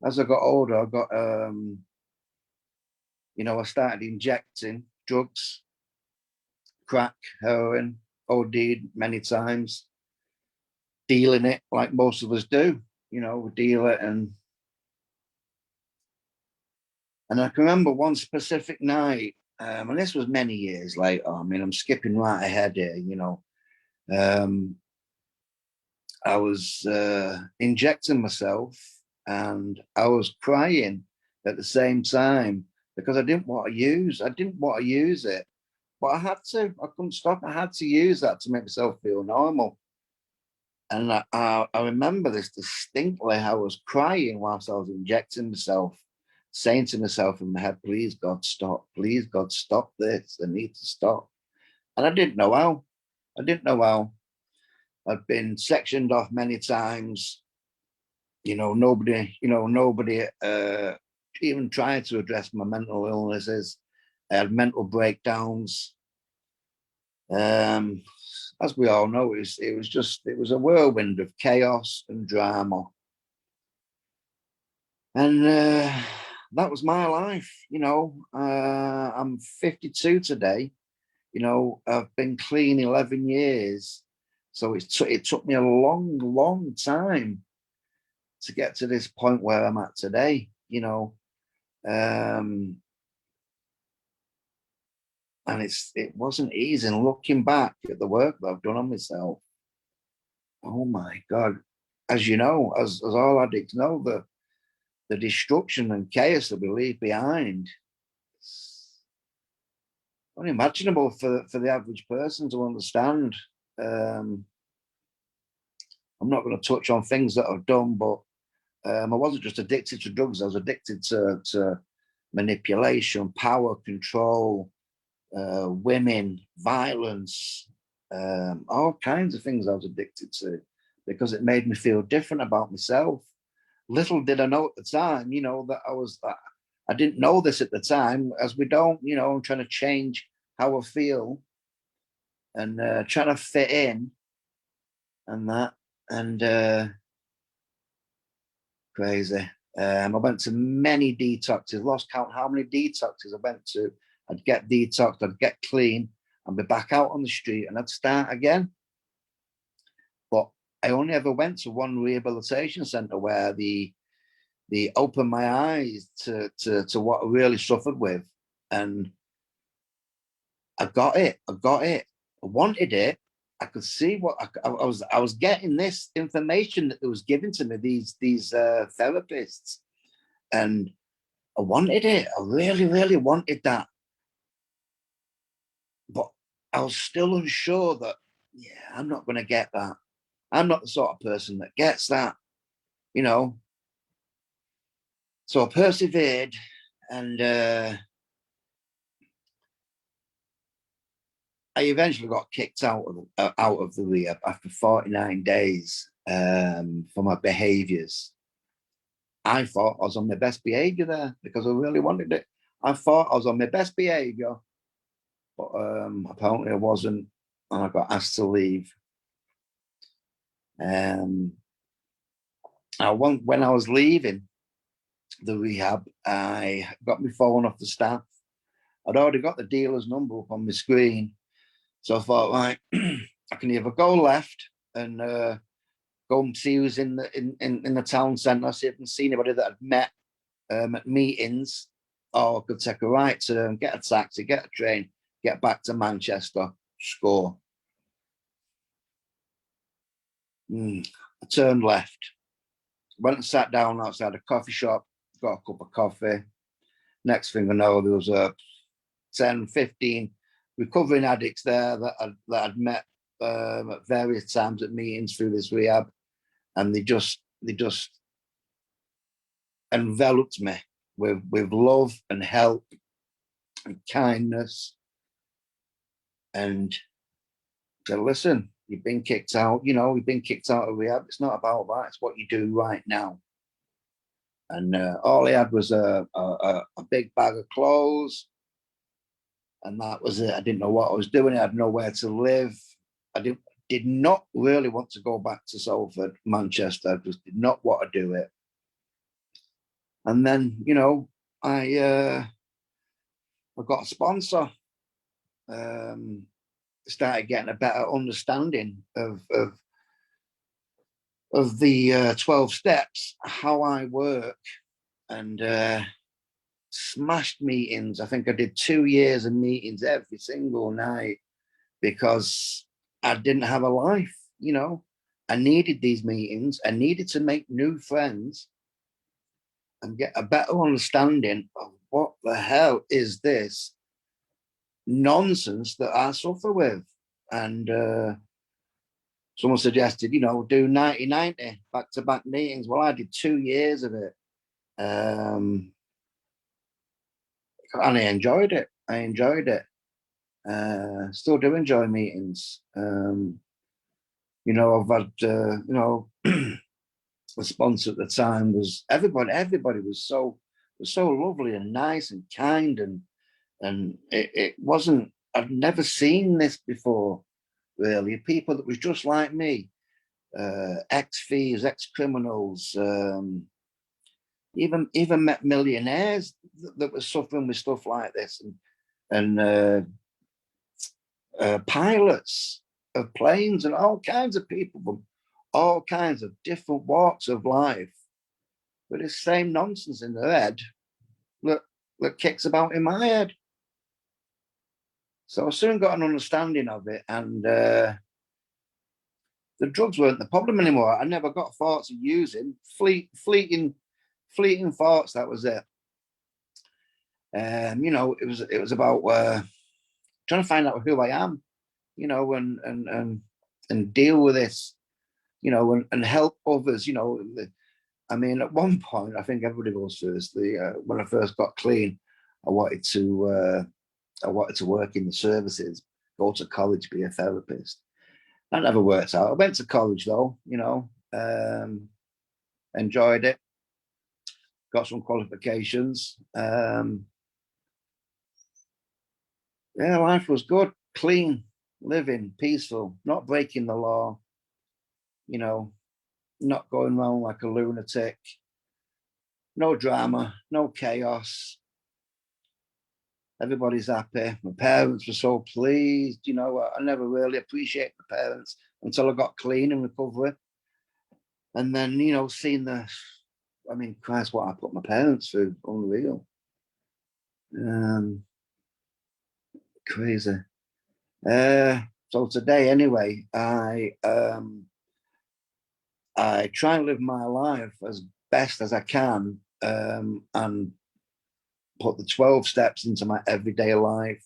As I got older, I got, you know, I started injecting drugs, crack, heroin, OD'd many times. dealing it like most of us do. You know, we deal it, and I can remember one specific night, and this was many years later. I mean, I'm skipping right ahead here. You know, I was injecting myself, and I was crying at the same time because I didn't want to use. I didn't want to use it, but I had to. I couldn't stop. I had to use that to make myself feel normal. And I remember this distinctly. I was crying whilst I was injecting myself, saying to myself in my head, please, God, stop. Please, God, stop this. I need to stop. And I didn't know how. I didn't know how. I'd been sectioned off many times. Nobody even tried to address my mental illnesses. I had mental breakdowns. As we all know, it was a whirlwind of chaos and drama. And that was my life. I'm 52 today. I've been clean 11 years. So it took me a long, long time to get to this point where I'm at today, and it wasn't easy. And looking back at the work that I've done on myself, oh my God, as you know, as all addicts know, the destruction and chaos that we leave behind, it's unimaginable for the average person to understand. I'm not going to touch on things that I've done, but I wasn't just addicted to drugs. I was addicted to manipulation, power, control, women, violence, all kinds of things I was addicted to because it made me feel different about myself. Little did I know at the time, that I didn't know this at the time, as we don't, I'm trying to change how I feel and trying to fit in and that. And crazy. I went to many detoxes, lost count how many detoxes I went to. I'd get detoxed, I'd get clean, and be back out on the street, and I'd start again. But I only ever went to one rehabilitation centre where they opened my eyes to what I really suffered with, and I got it. I wanted it. I could see what I was getting this information that was given to me, these therapists, and I wanted it. I really, really wanted that. But I was still unsure that, I'm not going to get that. I'm not the sort of person that gets that, So I persevered, and I eventually got kicked out of the rehab after 49 days for my behaviours. I thought I was on my best behaviour there because I really wanted it. I thought I was on my best behaviour, but apparently I wasn't, and I got asked to leave. When I was leaving the rehab, I got my phone off the staff. I'd already got the dealer's number up on my screen. So I thought, right, I can either go left and go and see who's in the town centre, see if I can see anybody that I'd met at meetings, or I could take a right turn, get a taxi, get a train, get back to Manchester, score. I turned left, went and sat down outside a coffee shop, got a cup of coffee. Next thing I know, there was 10, 15 recovering addicts there that I'd met at various times at meetings through this rehab, and they just enveloped me with love and help and kindness, and said, listen, you've been kicked out, you've been kicked out of rehab. It's not about that. It's what you do right now. And all I had was a big bag of clothes, and that was it. I didn't know what I was doing. I had nowhere to live. I did not really want to go back to Salford, Manchester. I just did not want to do it. And then, I got a sponsor. Started getting a better understanding of the 12 steps, how I work, and smashed meetings. I think I did 2 years of meetings every single night because I didn't have a life, you know. I needed these meetings. I needed to make new friends and get a better understanding of what the hell is this nonsense that I suffer with. And someone suggested, you know, do 90-90 back-to-back meetings. Well, I did 2 years of it. And I enjoyed it. Still do enjoy meetings. You know, I've had, you know, the sponsor at the time was everybody was so lovely and nice and kind, and it wasn't, I've never seen this before, really. People that was just like me, ex-thieves, ex-criminals, even met millionaires that were suffering with stuff like this, and pilots of planes and all kinds of people from all kinds of different walks of life with the same nonsense in their head that kicks about in my head. So I soon got an understanding of it, and the drugs weren't the problem anymore. I never got thoughts of using, fleeting thoughts. That was it. You know, it was about trying to find out who I am, you know, and deal with this, you know, and help others, you know. I mean, at one point, I think everybody goes through this. When I first got clean, I wanted to work in the services, go to college, be a therapist. That never worked out. I went to college though, you know, enjoyed it, got some qualifications. Yeah, life was good, clean, living, peaceful, not breaking the law, you know, not going around like a lunatic, no drama, no chaos. Everybody's happy. My parents were so pleased. You know, I never really appreciated my parents until I got clean and recovery. And then, you know, seeing I mean, Christ, what I put my parents through, unreal. Crazy. So today, anyway, I try and live my life as best as I can, and put the 12 steps into my everyday life.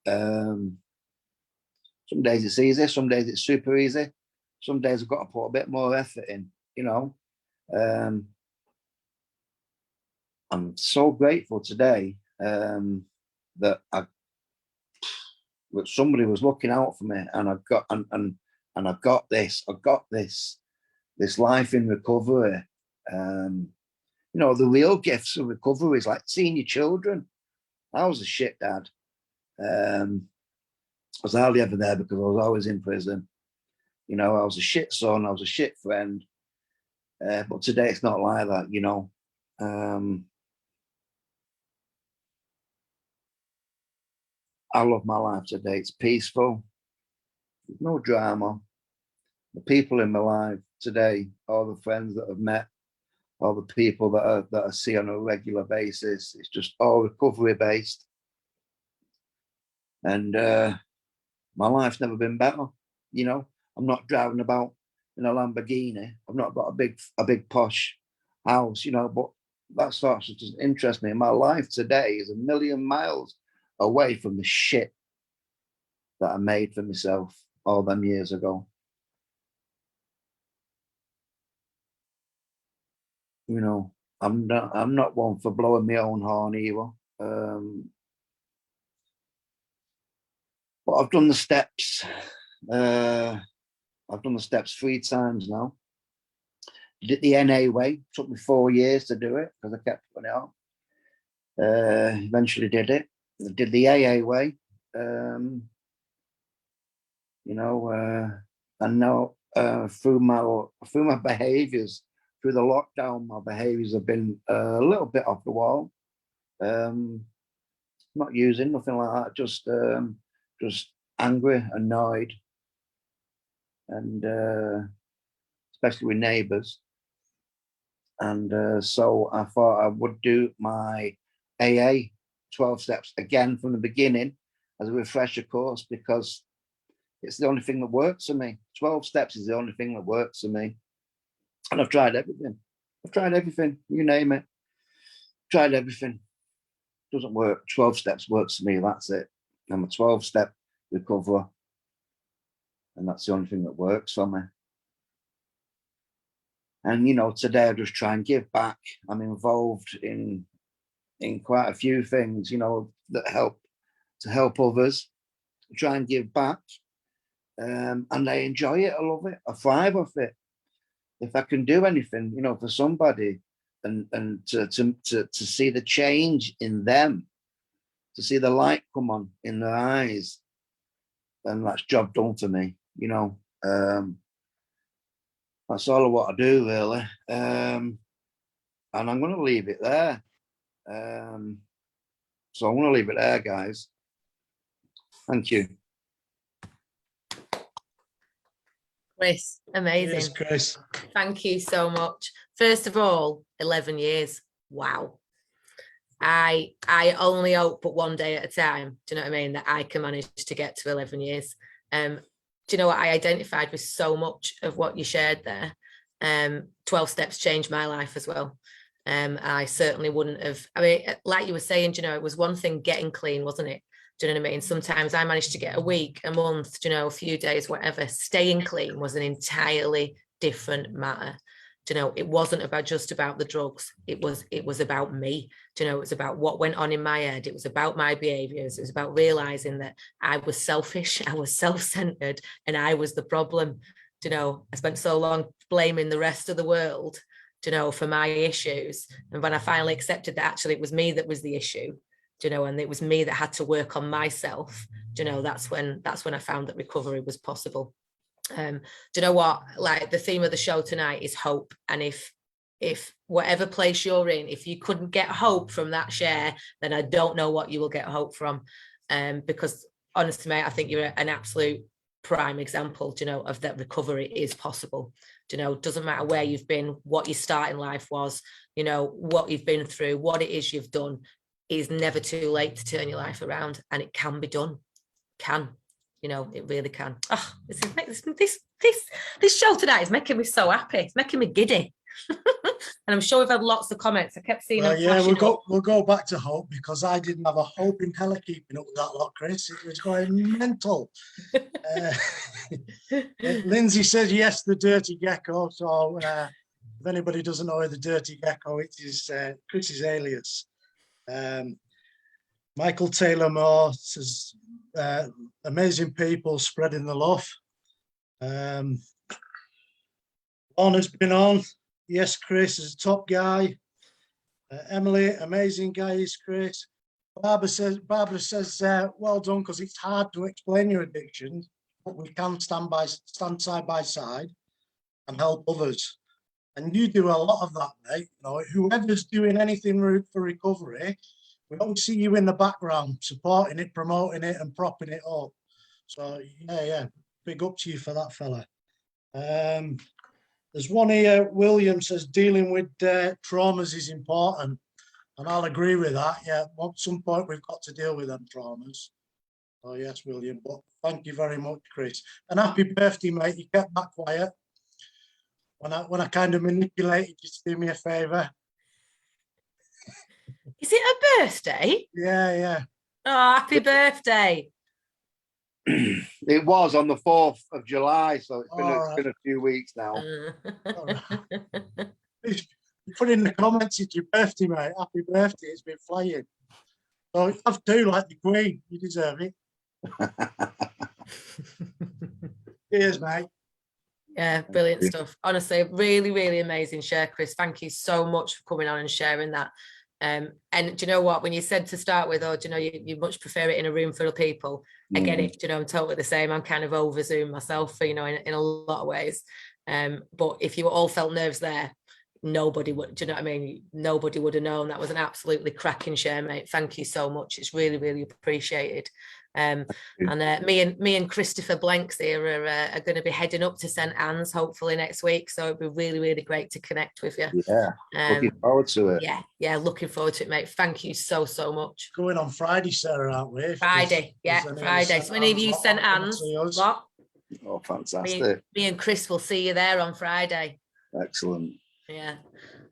Some days it's easy, some days it's super easy. Some days I've got to put a bit more effort in, you know. I'm so grateful today that somebody was looking out for me, and I've got and I've got this life in recovery. You know, the real gifts of recovery is like seeing your children. I was a shit dad. I was hardly ever there because I was always in prison. You know, I was a shit son, I was a shit friend. But today it's not like that, you know. I love my life today. It's peaceful, no drama. The people in my life today, all the friends that I've met, all the people that I see on a regular basis, it's just all recovery based. And my life's never been better. You know, I'm not driving about in a Lamborghini. I've not got a big posh house, you know, but that sort of stuff doesn't interest me. My life today is a million miles away from the shit that I made for myself all them years ago. You know, I'm not one for blowing my own horn either. But I've done the steps. I've done the steps 3 times now. Did it the NA way. Took me 4 years to do it because I kept putting it off. Eventually did it. I did the AA way. You know, and now through my behaviours, through the lockdown, my behaviours have been a little bit off the wall. Not using nothing like that. Just angry, annoyed, and especially with neighbours. And so I thought I would do my AA 12 steps again from the beginning as a refresher course, because it's the only thing that works for me. 12 steps is the only thing that works for me. And I've tried everything. I've tried everything, you name it. Tried everything. Doesn't work. 12 steps works for me. That's it. I'm a 12-step recoverer. And that's the only thing that works for me. And, you know, today I just try and give back. I'm involved in quite a few things, you know, that help others. Try and give back. And I enjoy it. I love it. I thrive off it. If I can do anything, you know, for somebody, and to see the change in them, to see the light come on in their eyes, then that's job done for me, you know. That's all I want to do, really. And I'm going to leave it there. So I'm going to leave it there, guys. Thank you. Chris, amazing. Yes, Chris. Thank you so much. First of all, 11 years. Wow. I only hope, but one day at a time, do you know what I mean, that I can manage to get to 11 years. Do you know what? I identified with so much of what you shared there. 12 steps changed my life as well. I certainly wouldn't have, I mean, like you were saying, you know, it was one thing getting clean, wasn't it? Do you know what I mean? Sometimes I managed to get a week, a month, you know, a few days, whatever. Staying clean was an entirely different matter. Do you know, it wasn't just about the drugs. It was about me. Do you know, it was about what went on in my head. It was about my behaviors. It was about realizing that I was selfish, I was self-centered, and I was the problem. Do you know, I spent so long blaming the rest of the world, do you know, for my issues. And when I finally accepted that actually it was me that was the issue, do you know, and it was me that had to work on myself, do you know, that's when I found that recovery was possible. Do you know what, like the theme of the show tonight is hope. And if whatever place you're in, if you couldn't get hope from that share, then I don't know what you will get hope from. Because honestly, mate, I think you're an absolute prime example, do you know, of that recovery is possible. Do you know, doesn't matter where you've been, what your starting life was, you know, what you've been through, what it is you've done. Is never too late to turn your life around, and it can be done. Can, you know, it really can. Oh, this show tonight is making me so happy. It's making me giddy. And I'm sure we've had lots of comments. I kept seeing them. Yeah, we'll go back to hope, because I didn't have a hope in hell of keeping up with that lot, Chris. It was going mental. Lindsay says yes, the dirty gecko. So if anybody doesn't know who the dirty gecko, it is Chris's alias. Michael Taylor Moore says amazing people spreading the love. Lorna's been on. Yes, Chris is a top guy. Emily, amazing guy is Chris. Barbara says well done, because it's hard to explain your addiction, but we can stand side by side and help others. And you do a lot of that, mate. You know, whoever's doing anything for recovery, we always see you in the background, supporting it, promoting it, and propping it up. So yeah, big up to you for that, fella. There's one here. William says dealing with traumas is important, and I'll agree with that. Yeah, at some point we've got to deal with them traumas. Oh yes, William. But thank you very much, Chris, and happy birthday, mate. You kept that quiet when I kind of manipulated you to do me a favour. Is it a birthday? Yeah. Oh, happy birthday. It was on the 4th of July, so it's been a few weeks now. Put in the comments, it's your birthday, mate. Happy birthday. It's been flying. So you have to, like the Queen. You deserve it. Cheers, mate. Yeah, brilliant stuff. Honestly, really, really amazing share, Chris. Thank you so much for coming on and sharing that. And do you know what, when you said to start with, do you know, you much prefer it in a room full of people, I get it. Do you know, I'm totally the same. I'm kind of over Zoom myself, you know, in a lot of ways. But if you all felt nerves there, nobody would, do you know what I mean? Nobody would have known. That was an absolutely cracking share, mate. Thank you so much. It's really, really appreciated. And me and Christopher Blanks here are going to be heading up to St Anne's hopefully next week. So it'd be really, really great to connect with you. Yeah, looking forward to it. Yeah, looking forward to it, mate. Thank you so much. Going on Friday, Sarah, aren't we? Friday, Friday. So any of you St Anne's, what? Oh, fantastic. Me and Chris will see you there on Friday. Excellent. Yeah,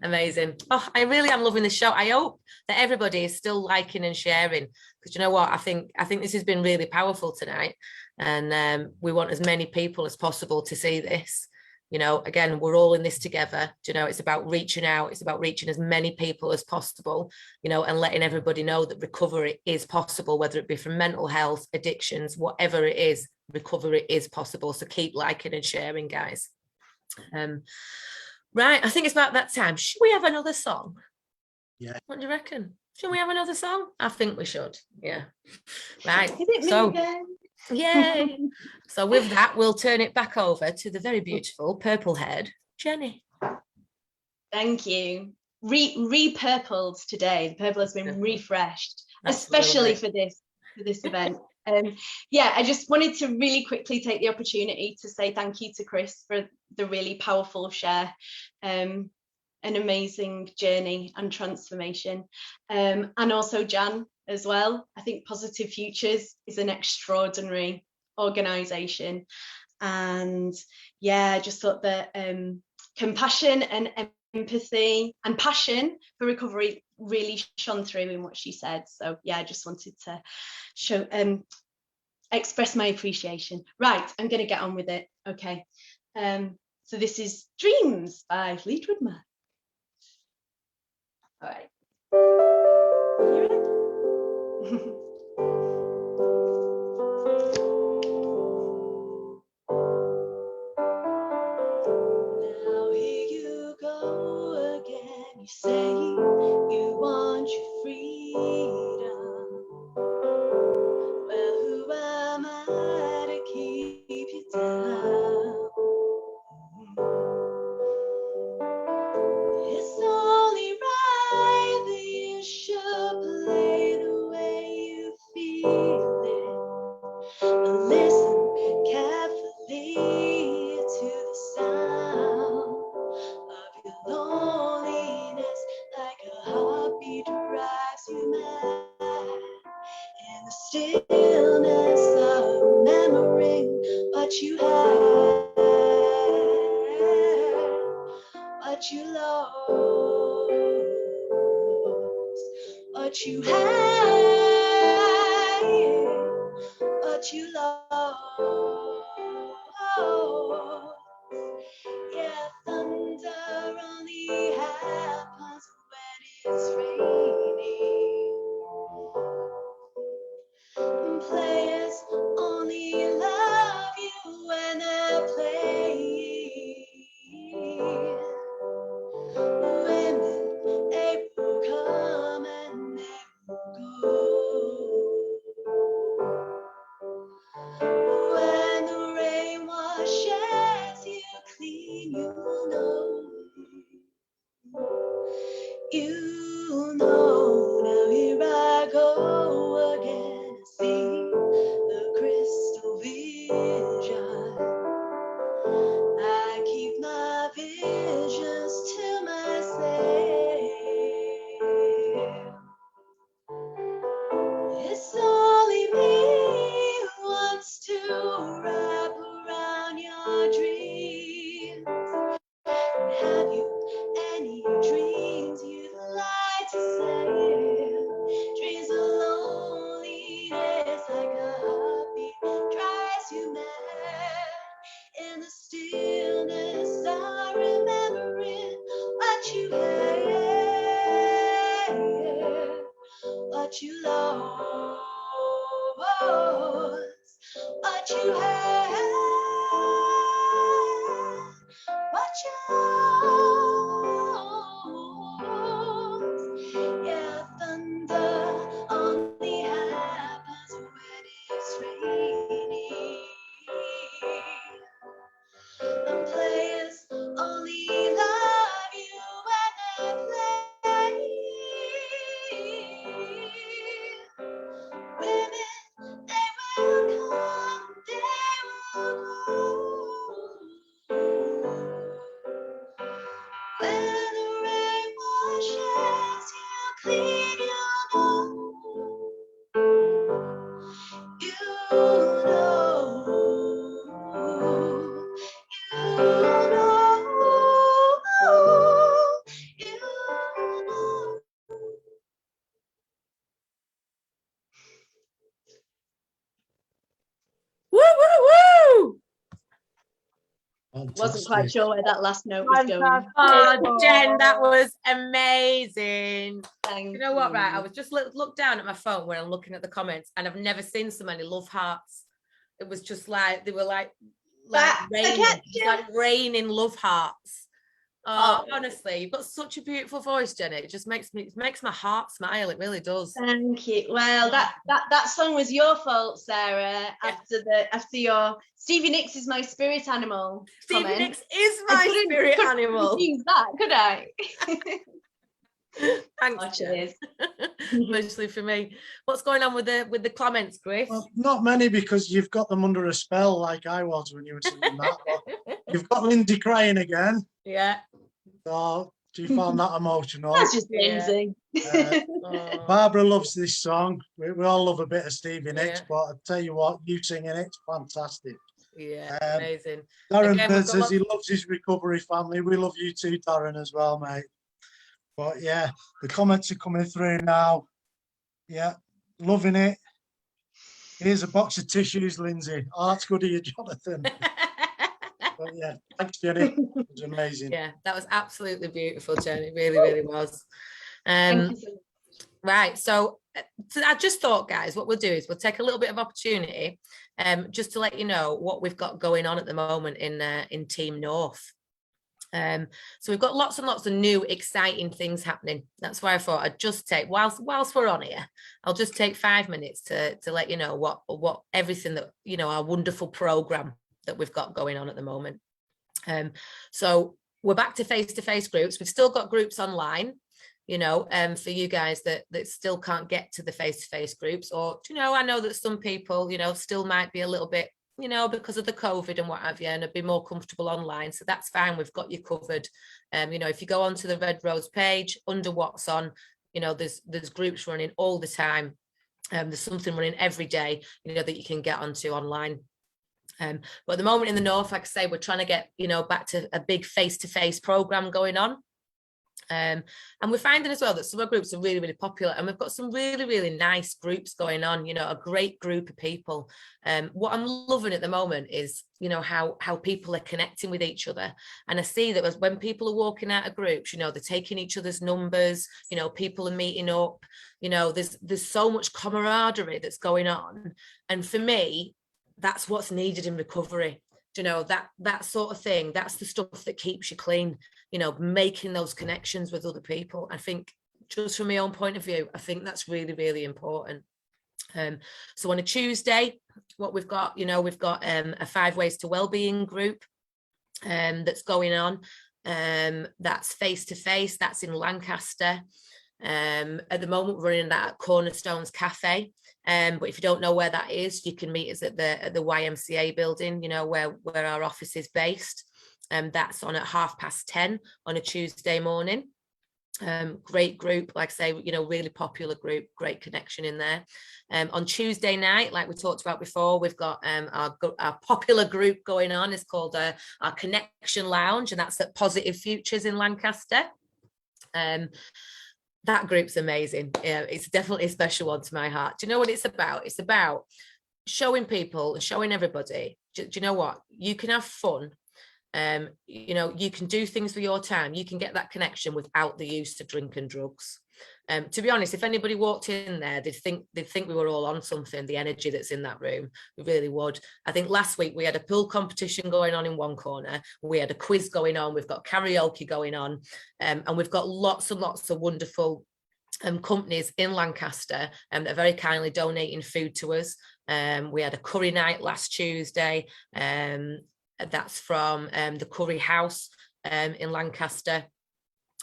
amazing. Oh, I really am loving the show. I hope that everybody is still liking and sharing, because you know what, I think this has been really powerful tonight, and we want as many people as possible to see this. You know, again, we're all in this together. You know, it's about reaching out. It's about reaching as many people as possible, you know, and letting everybody know that recovery is possible, whether it be from mental health, addictions, whatever it is, recovery is possible. So keep liking and sharing, guys. Right, I think it's about that time. Should we have another song? Yeah. What do you reckon? Should we have another song? I think we should. Yeah. Right. Is it me again? Yay. So with that, we'll turn it back over to the very beautiful purple-haired Jenny. Thank you. Repurpled today. The purple has been refreshed, Absolutely. especially for this event. Yeah, I just wanted to really quickly take the opportunity to say thank you to Chris for the really powerful share, an amazing journey and transformation, and also Jan as well. I think Positive Futures is an extraordinary organisation, and yeah, I just thought that compassion and empathy and passion for recovery really shone through in what she said. So yeah, I just wanted to show express my appreciation. Right, I'm going to get on with it. Okay, so this is Dreams by Fleetwood Mac. All right, you ready? Now here you go again. You say you want your freedom. Well, who am I to keep you down? It's only right that you should play the way you feel it. But listen carefully to the sound of your loneliness, like a heartbeat drives you mad. In the stillness of remembering what you had, what you lost, what you had, what you lost. Yeah, thunder only happens when it's raining. And players only love you when they're playing. Women, they will come and they will go. When the rain washes you clean, you know. You know, now here I go again. I see the crystal vision. I keep my visions to myself. It's only me who wants to wrap around your dreams. And have you any dreams you'd like to say? Dreams of loneliness, like a heartbeat drives you mad. In the stillness of remembering what you had, what you lost, what you had, what you lost. Yeah, thunder only happens when it's raining. And players only love you when they're playing. Wasn't quite Fantastic. sure where that last note was going. Oh, Jen, that was amazing. Thank You know what, right? I you. was just look down at my phone when I'm looking at the comments, and I've never seen so many love hearts. It was just like they were like raining, it's like raining love hearts. Oh, honestly, you've got such a beautiful voice, Jenny. It just makes my heart smile. It really does. Thank you. Well, that song was your fault, Sarah. After your Stevie Nicks is my spirit animal. Stevie comment. Nicks is my spirit animal. Use that, could I? Thanks, Oh, Jen. cheers. Mostly for me. What's going on with the comments, Chris? Well, not many, because you've got them under a spell like I was when you were singing that. But you've got Lindsay crying again. Yeah. So she found that emotional. That's just Lindsay. Oh. Barbara loves this song. We all love a bit of Stevie Nicks, Yeah. but I tell you what, you singing it's fantastic. Yeah, Um, amazing. Darren Again, Bird we've got says he loves his recovery family. We love you too, Darren, as well, mate. But yeah, the comments are coming through now. Yeah, loving it. Here's a box of tissues, Lindsay. Oh, that's good of you, Jonathan. But yeah, thanks, Jenny. It was amazing. Yeah, that was absolutely beautiful, Jen. It really, really was. Thank you so much. Right, so I just thought, guys, what we'll do is we'll take a little bit of opportunity just to let you know what we've got going on at the moment in Team North. So we've got lots and lots of new exciting things happening. That's why I thought I'd just take, whilst we're on here, I'll just take 5 minutes to let you know what everything that, you know, our wonderful program that we've got going on at the moment. So we're back to face-to-face groups. We've still got groups online, you know, for you guys that still can't get to the face-to-face groups, or, you know, I know that some people, you know, still might be a little bit, you know, because of the COVID and what have you, and it'd be more comfortable online. So that's fine. We've got you covered. You know, if you go onto the Red Rose page under what's on, you know, there's groups running all the time. There's something running every day, you know, that you can get onto online. But at the moment in the North, like I say, we're trying to get, you know, back to a big face-to-face program going on. And we're finding as well that some of our groups are really, really popular, and we've got some really, really nice groups going on, you know, a great group of people. What I'm loving at the moment is, you know, how people are connecting with each other. And I see that when people are walking out of groups, you know, they're taking each other's numbers, you know, people are meeting up, you know, there's so much camaraderie that's going on. And for me, that's what's needed in recovery. You know, that sort of thing, that's the stuff that keeps you clean, you know, making those connections with other people. I think, just from my own point of view, I think that's really, really important. So on a Tuesday, what we've got, you know, we've got a 5 Ways to Wellbeing group that's going on. That's face-to-face, that's in Lancaster. At the moment, we're running that at Cornerstones Cafe. But if you don't know where that is, you can meet us at the YMCA building, you know, where our office is based. That's on at 10:30 on a Tuesday morning. Great group, like I say, you know, really popular group, great connection in there. On Tuesday night, like we talked about before, we've got our popular group going on. It's called our Connection Lounge, and that's at Positive Futures in Lancaster. That group's amazing. Yeah, it's definitely a special one to my heart. Do you know what it's about? It's about showing people and showing everybody, do you know what? You can have fun. You know, you can do things for your time. You can get that connection without the use of drink and drugs. To be honest, if anybody walked in there, they'd think we were all on something, the energy that's in that room. We really would. I think last week we had a pool competition going on in one corner. We had a quiz going on. We've got karaoke going on. And we've got lots and lots of wonderful companies in Lancaster that are very kindly donating food to us. We had a curry night last Tuesday. That's from the Curry House in Lancaster.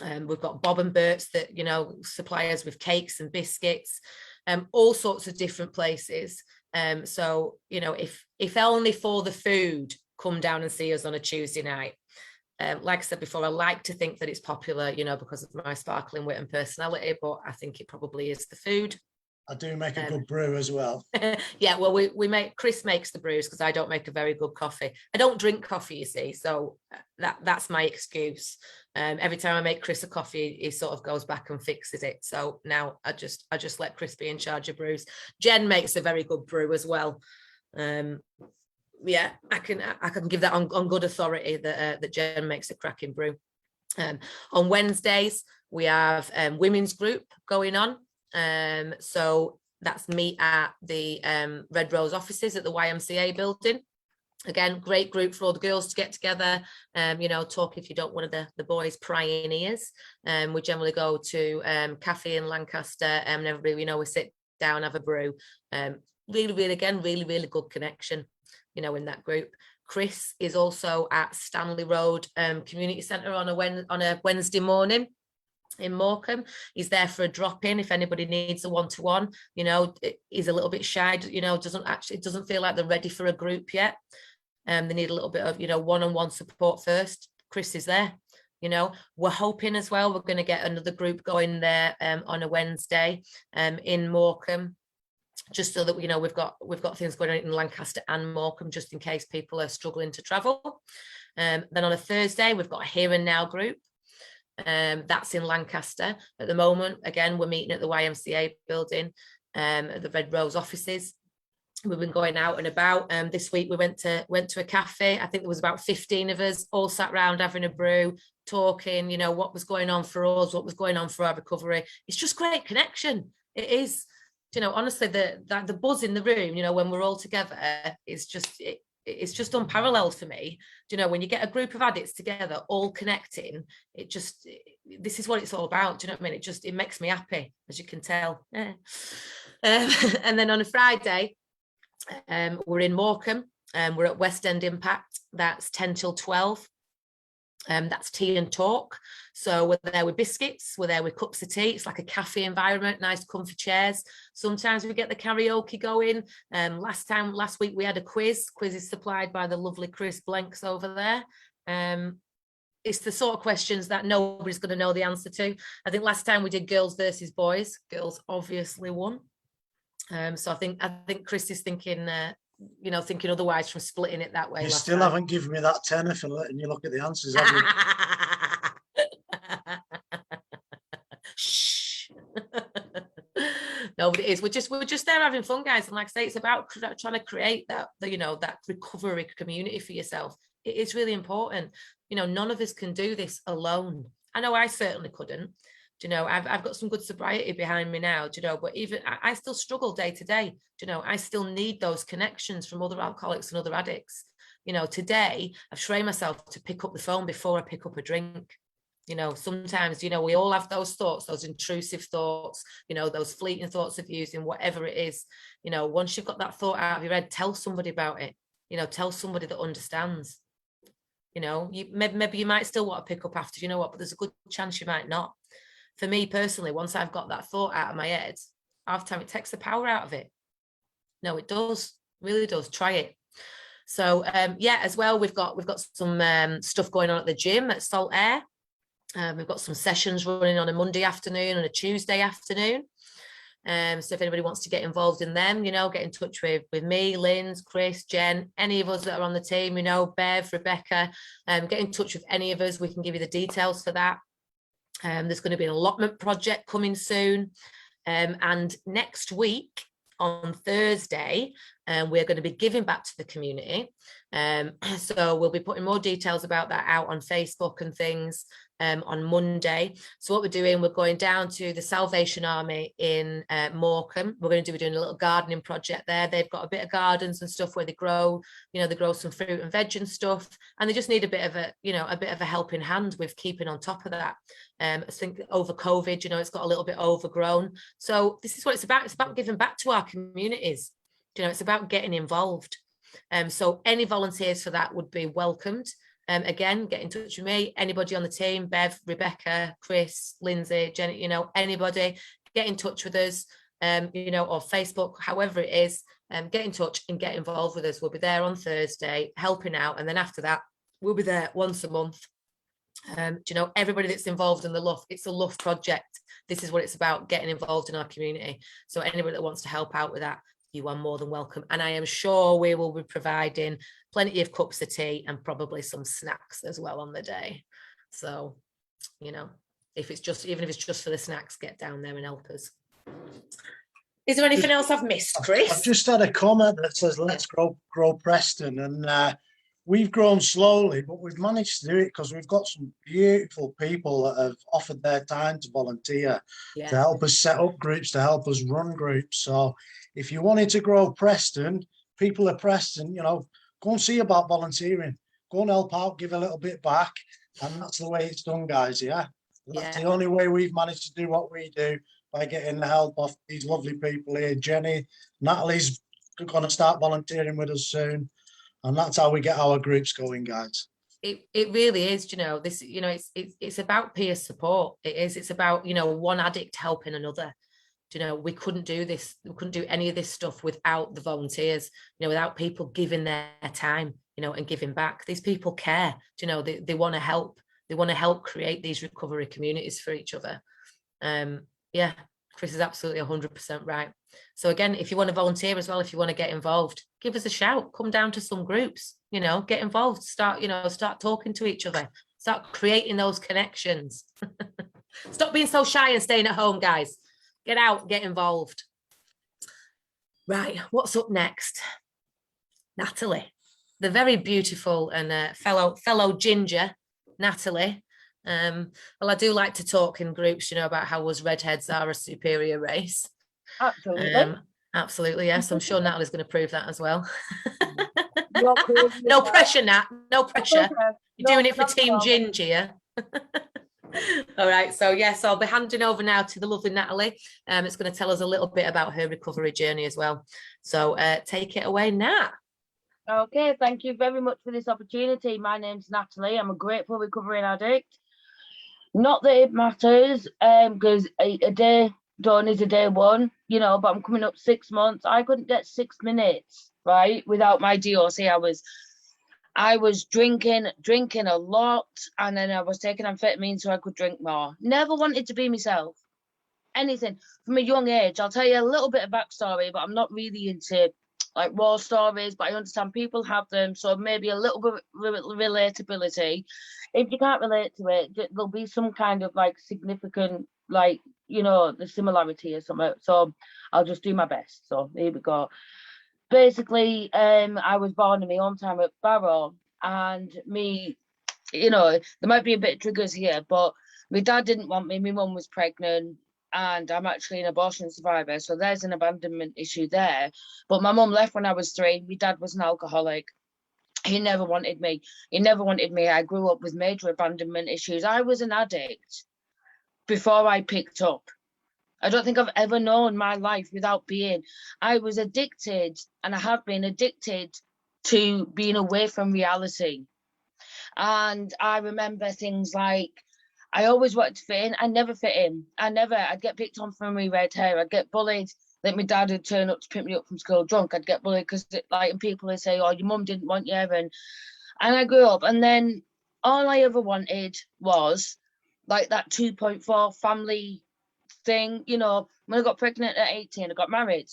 We've got Bob and Bert's that, you know, supply us with cakes and biscuits, all sorts of different places. So, you know, if only for the food, come down and see us on a Tuesday night. Like I said before, I like to think that it's popular, you know, because of my sparkling wit and personality, but I think it probably is the food. I do make a good brew as well. Yeah, well, Chris makes the brews because I don't make a very good coffee. I don't drink coffee, you see, so that's my excuse. Every time I make Chris a coffee, he sort of goes back and fixes it. So now I just let Chris be in charge of brews. Jen makes a very good brew as well. yeah, I can give that on good authority that that Jen makes a cracking brew. On Wednesdays we have women's group going on. So that's me at the Red Rose offices at the YMCA building. Again, great group for all the girls to get together, you know, talk if you don't want the boys prying ears. We generally go to cafe in Lancaster, and everybody, you know, we sit down, have a brew. Really good connection, you know, in that group. Chris is also at Stanley Road Community Centre on a Wednesday morning in Morecambe. He's there for a drop-in if anybody needs a one-to-one. You know, he's a little bit shy, you know, doesn't feel like they're ready for a group yet. They need a little bit of, you know, one-on-one support first. Chris is there. You know, we're hoping as well we're going to get another group going there on a Wednesday in Morecambe, just so that, you know, we've got things going on in Lancaster and Morecambe, just in case people are struggling to travel. Then on a Thursday we've got a Here and Now group. That's in Lancaster at the moment. Again, we're meeting at the YMCA building, at the Red Rose offices. We've been going out and about. This week we went to a cafe. I think there was about 15 of us all sat around having a brew, talking, you know, what was going on for us, what was going on for our recovery. It's just great connection. It is, you know, honestly, the buzz in the room, you know, when we're all together, is just it's just unparalleled for me. You know, when you get a group of addicts together all connecting, this is what it's all about. Do you know what I mean? It makes me happy, as you can tell. Yeah. And then on a Friday, we're in Morecambe, we're at West End Impact. That's 10 till 12. That's tea and talk. So we're there with biscuits, we're there with cups of tea. It's like a cafe environment, nice comfy chairs. Sometimes we get the karaoke going. Last week we had a quiz. Quiz is supplied by the lovely Chris Blanks over there. It's the sort of questions that nobody's going to know the answer to. I think last time we did girls versus boys. Girls obviously won. So I think Chris is thinking, you know, thinking otherwise from splitting it that way. You still haven't given me that tenner for letting you look at the answers, have you? Shh. No, but it is. We're just there having fun, guys. And like I say, it's about trying to create that, you know, that recovery community for yourself. It is really important. You know, none of us can do this alone. I know I certainly couldn't. Do you know, I've got some good sobriety behind me now, do you know, but even I still struggle day to day. Do you know, I still need those connections from other alcoholics and other addicts. You know, today I've trained myself to pick up the phone before I pick up a drink. You know, sometimes, you know, we all have those thoughts, those intrusive thoughts, you know, those fleeting thoughts of using, whatever it is. You know, once you've got that thought out of your head, tell somebody about it. You know, tell somebody that understands. You know, maybe you might still want to pick up after, you know what, but there's a good chance you might not. For me personally, once I've got that thought out of my head, half time it takes the power out of it. No, it does, really does. Try it. So yeah, as well, we've got some stuff going on at the gym at Salt Air. We've got some sessions running on a Monday afternoon and a Tuesday afternoon. So if anybody wants to get involved in them, you know, get in touch with me, Lynn, Chris, Jen, any of us that are on the team, you know, Bev, Rebecca, get in touch with any of us. We can give you the details for that. There's going to be an allotment project coming soon. And next week on Thursday, we're going to be giving back to the community. So we'll be putting more details about that out on Facebook and things on Monday. So what we're doing, we're going down to the Salvation Army in Morecambe. We're going to be doing a little gardening project there. They've got a bit of gardens and stuff where they grow, you know, they grow some fruit and veg and stuff, and they just need a bit of a helping hand with keeping on top of that. I think over COVID, you know, it's got a little bit overgrown. So this is what it's about. It's about giving back to our communities. You know, it's about getting involved. So any volunteers for that would be welcomed. Again, get in touch with me, anybody on the team, Bev, Rebecca, Chris, Lindsay, Jenny, you know, anybody, get in touch with us, you know, or Facebook, however it is, get in touch and get involved with us. We'll be there on Thursday helping out. And then after that, we'll be there once a month. Do you know, everybody that's involved in the LUF, it's a LUF project. This is what it's about, getting involved in our community. So anybody that wants to help out with that, you are more than welcome. And I am sure we will be providing plenty of cups of tea and probably some snacks as well on the day. So, you know, even if it's just for the snacks, get down there and help us. Is there anything else I've missed, Chris? I've just had a comment that says, let's grow Preston. And we've grown slowly, but we've managed to do it because we've got some beautiful people that have offered their time to volunteer, to help us set up groups, to help us run groups. So if you wanted to grow Preston, people of Preston, you know, go and see about volunteering. Go and help out, give a little bit back. And that's the way it's done, guys, yeah? That's the only way we've managed to do what we do, by getting the help of these lovely people here. Jenny, Natalie's going to start volunteering with us soon. And that's how we get our groups going, guys. It really is, you know, this, you know, it's about peer support. It's about, you know, one addict helping another. You know, we couldn't do this. We couldn't do any of this stuff without the volunteers, you know, without people giving their time, you know, and giving back. These people care, you know, they want to help. They want to help create these recovery communities for each other. Yeah, Chris is absolutely 100% right. So again, if you want to volunteer as well, if you want to get involved, give us a shout, come down to some groups, you know, get involved, start talking to each other, start creating those connections. Stop being so shy and staying at home, guys. Get out, get involved. Right, what's up next? Natalie, the very beautiful and fellow ginger, Natalie. Well, I do like to talk in groups, you know, about how us redheads are a superior race. Absolutely. Absolutely, yes. I'm sure Natalie's going to prove that as well. Crazy, No pressure, Nat. No pressure. You're doing it for not Team at all. Ginger, yeah? All right, so yes, I'll be handing over now to the lovely Natalie. It's going to tell us a little bit about her recovery journey as well. So take it away, Nat. Okay, thank you very much for this opportunity. My name's Natalie. I'm a grateful recovering addict. Not that it matters, because a day done is a day one, you know, but I'm coming up 6 months. I couldn't get 6 minutes, right, without my DOC. I was drinking a lot, and then I was taking amphetamine so I could drink more. Never wanted to be myself. Anything from a young age. I'll tell you a little bit of backstory, but I'm not really into like war stories, but I understand people have them, so maybe a little bit relatability. If you can't relate to it, there'll be some kind of like significant, like, you know, the similarity or something. So I'll just do my best. So here we go. Basically, I was born in my hometown at Barrow, and me, you know, there might be a bit of triggers here, but my dad didn't want me. My mum was pregnant, and I'm actually an abortion survivor, so there's an abandonment issue there. But my mum left when I was 3. My dad was an alcoholic. He never wanted me. I grew up with major abandonment issues. I was an addict before I picked up. I don't think I've ever known my life without being. I was addicted, and I have been addicted to being away from reality. And I remember things like, I always wanted to fit in. I never fit in. I'd get picked on for my red hair. I'd get bullied. Like my dad would turn up to pick me up from school drunk. I'd get bullied because and people would say, oh, your mum didn't want you. And I grew up. And then all I ever wanted was like that 2.4 family thing. You know, when I got pregnant at 18, I got married.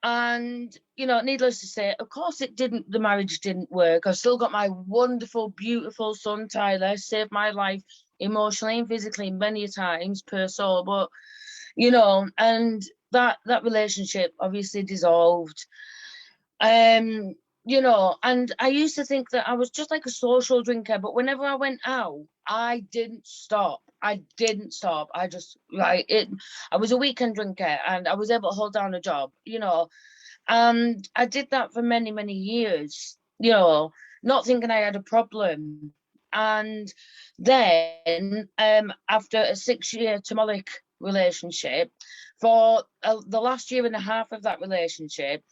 And, you know, needless to say, of course the marriage didn't work. I've still got my wonderful, beautiful son, Tyler, saved my life emotionally and physically many times per soul. But, you know, and that relationship obviously dissolved. You know, and I used to think that I was just like a social drinker, but whenever I went out, I didn't stop. I just, I was a weekend drinker, and I was able to hold down a job, you know, and I did that for many, many years, you know, not thinking I had a problem. And then after a 6-year Tamalic relationship, for the last year and a half of that relationship,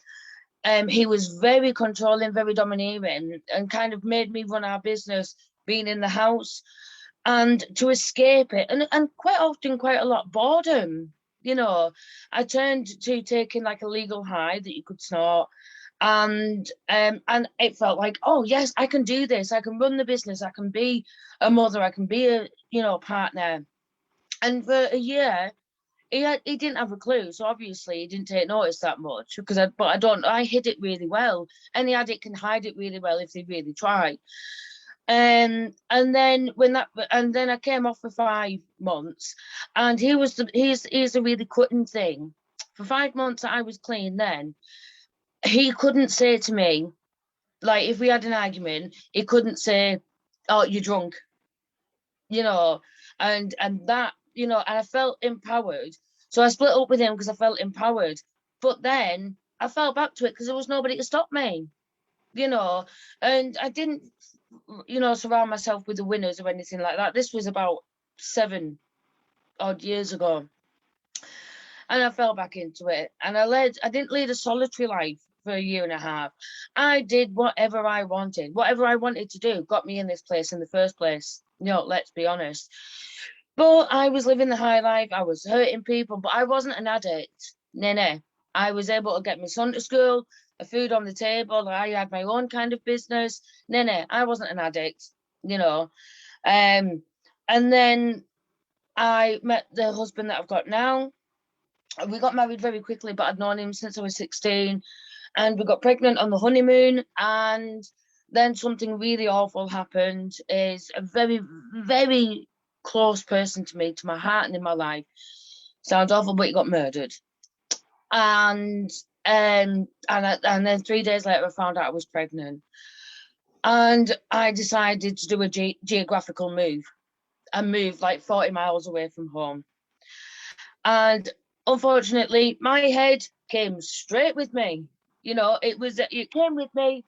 he was very controlling, very domineering, and kind of made me run our business, being in the house. And to escape it, and quite often quite a lot boredom, you know, I turned to taking like a legal high that you could snort, and it felt like, oh yes, I can do this, I can run the business, I can be a mother, I can be a, you know, partner. And for a year he didn't have a clue, so obviously he didn't take notice that much, because I hid it really well. Any addict can hide it really well if they really try. And then I came off for 5 months, and here's the really cutting thing. for 5 months that I was clean then, he couldn't say to me, like, if we had an argument, he couldn't say, oh, you're drunk, you know, and that, you know, and I felt empowered. So I split up with him because I felt empowered. But then I fell back to it because there was nobody to stop me, you know, and I didn't, you know, surround myself with the winners or anything like that. This was about 7 odd years ago. And I fell back into it. And I didn't lead a solitary life for 1.5 years. I did whatever I wanted. Whatever I wanted to do got me in this place in the first place. You know, let's be honest. But I was living the high life. I was hurting people, but I wasn't an addict. No. I was able to get my son to school, a food on the table. I had my own kind of business. No, I wasn't an addict, you know. And then I met the husband that I've got now. We got married very quickly, but I'd known him since I was 16. And we got pregnant on the honeymoon. And then something really awful happened. Is a very, very close person to me, to my heart and in my life. Sounds awful, but he got murdered. And then 3 days later, I found out I was pregnant. And I decided to do a geographical move. I moved like 40 miles away from home. And unfortunately, my head came straight with me. You know, it came with me,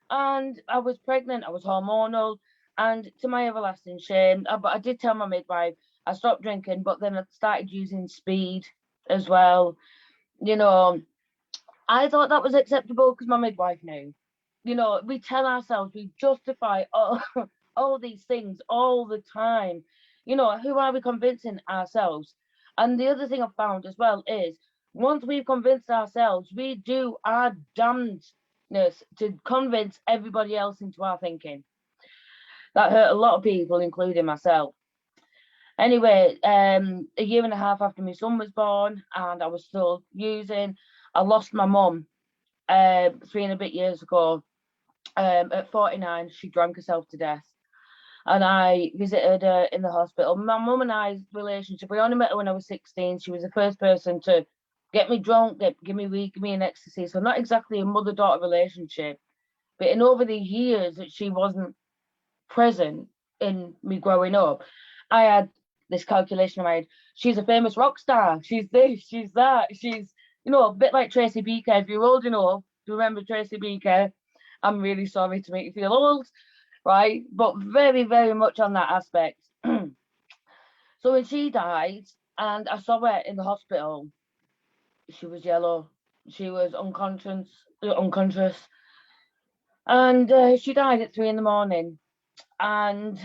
and I was pregnant. I was hormonal, and to my everlasting shame, but I did tell my midwife I stopped drinking, but then I started using speed as well. You know, I thought that was acceptable because my midwife knew. You know, we tell ourselves, we justify all these things all the time. You know, who are we convincing ourselves? And the other thing I've found as well is, once we've convinced ourselves, we do our damnedness to convince everybody else into our thinking. That hurt a lot of people, including myself. Anyway, 1.5 years after my son was born and I was still using, I lost my mum 3 and a bit years ago. At 49, she drank herself to death. And I visited her in the hospital. My mum and I's relationship, we only met her when I was 16. She was the first person to get me drunk, give me weed, give me an ecstasy. So not exactly a mother-daughter relationship. But in over the years that she wasn't present in me growing up, I had this calculation in my head. She's a famous rock star. She's this, she's that. She's, you know, a bit like Tracy Beaker. If you're old enough to remember Tracy Beaker, I'm really sorry to make you feel old, right? But very, very much on that aspect. So when she died and I saw her in the hospital, she was yellow. She was unconscious. And she died at 3 a.m. And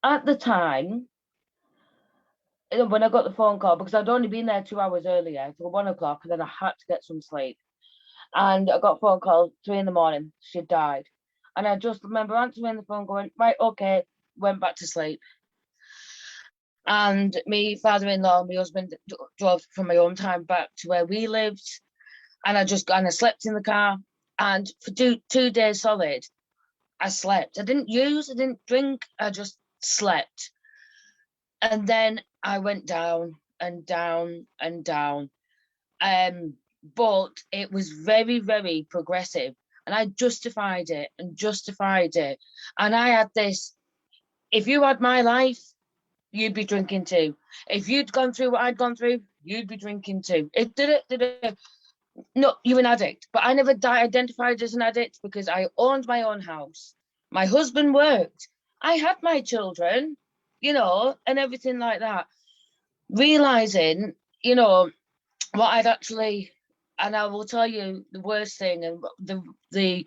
at the time, when I got the phone call, because I'd only been there 2 hours earlier till 1 o'clock, and then I had to get some sleep. And I got a phone call 3 a.m. She died. And I just remember answering the phone going, right, okay, went back to sleep. And my father-in-law, my husband, drove from my hometown back to where we lived. And I slept in the car. And for two days solid, I slept. I didn't use, I didn't drink, I just slept. And then I went down and down and down. But it was very, very progressive. And I justified it. And I had this, if you had my life, you'd be drinking too. If you'd gone through what I'd gone through, you'd be drinking too. No, you're an addict. But I never identified as an addict because I owned my own house. My husband worked. I had my children, you know, and everything like that. Realizing, you know, what I'd actually, and I will tell you the worst thing, and the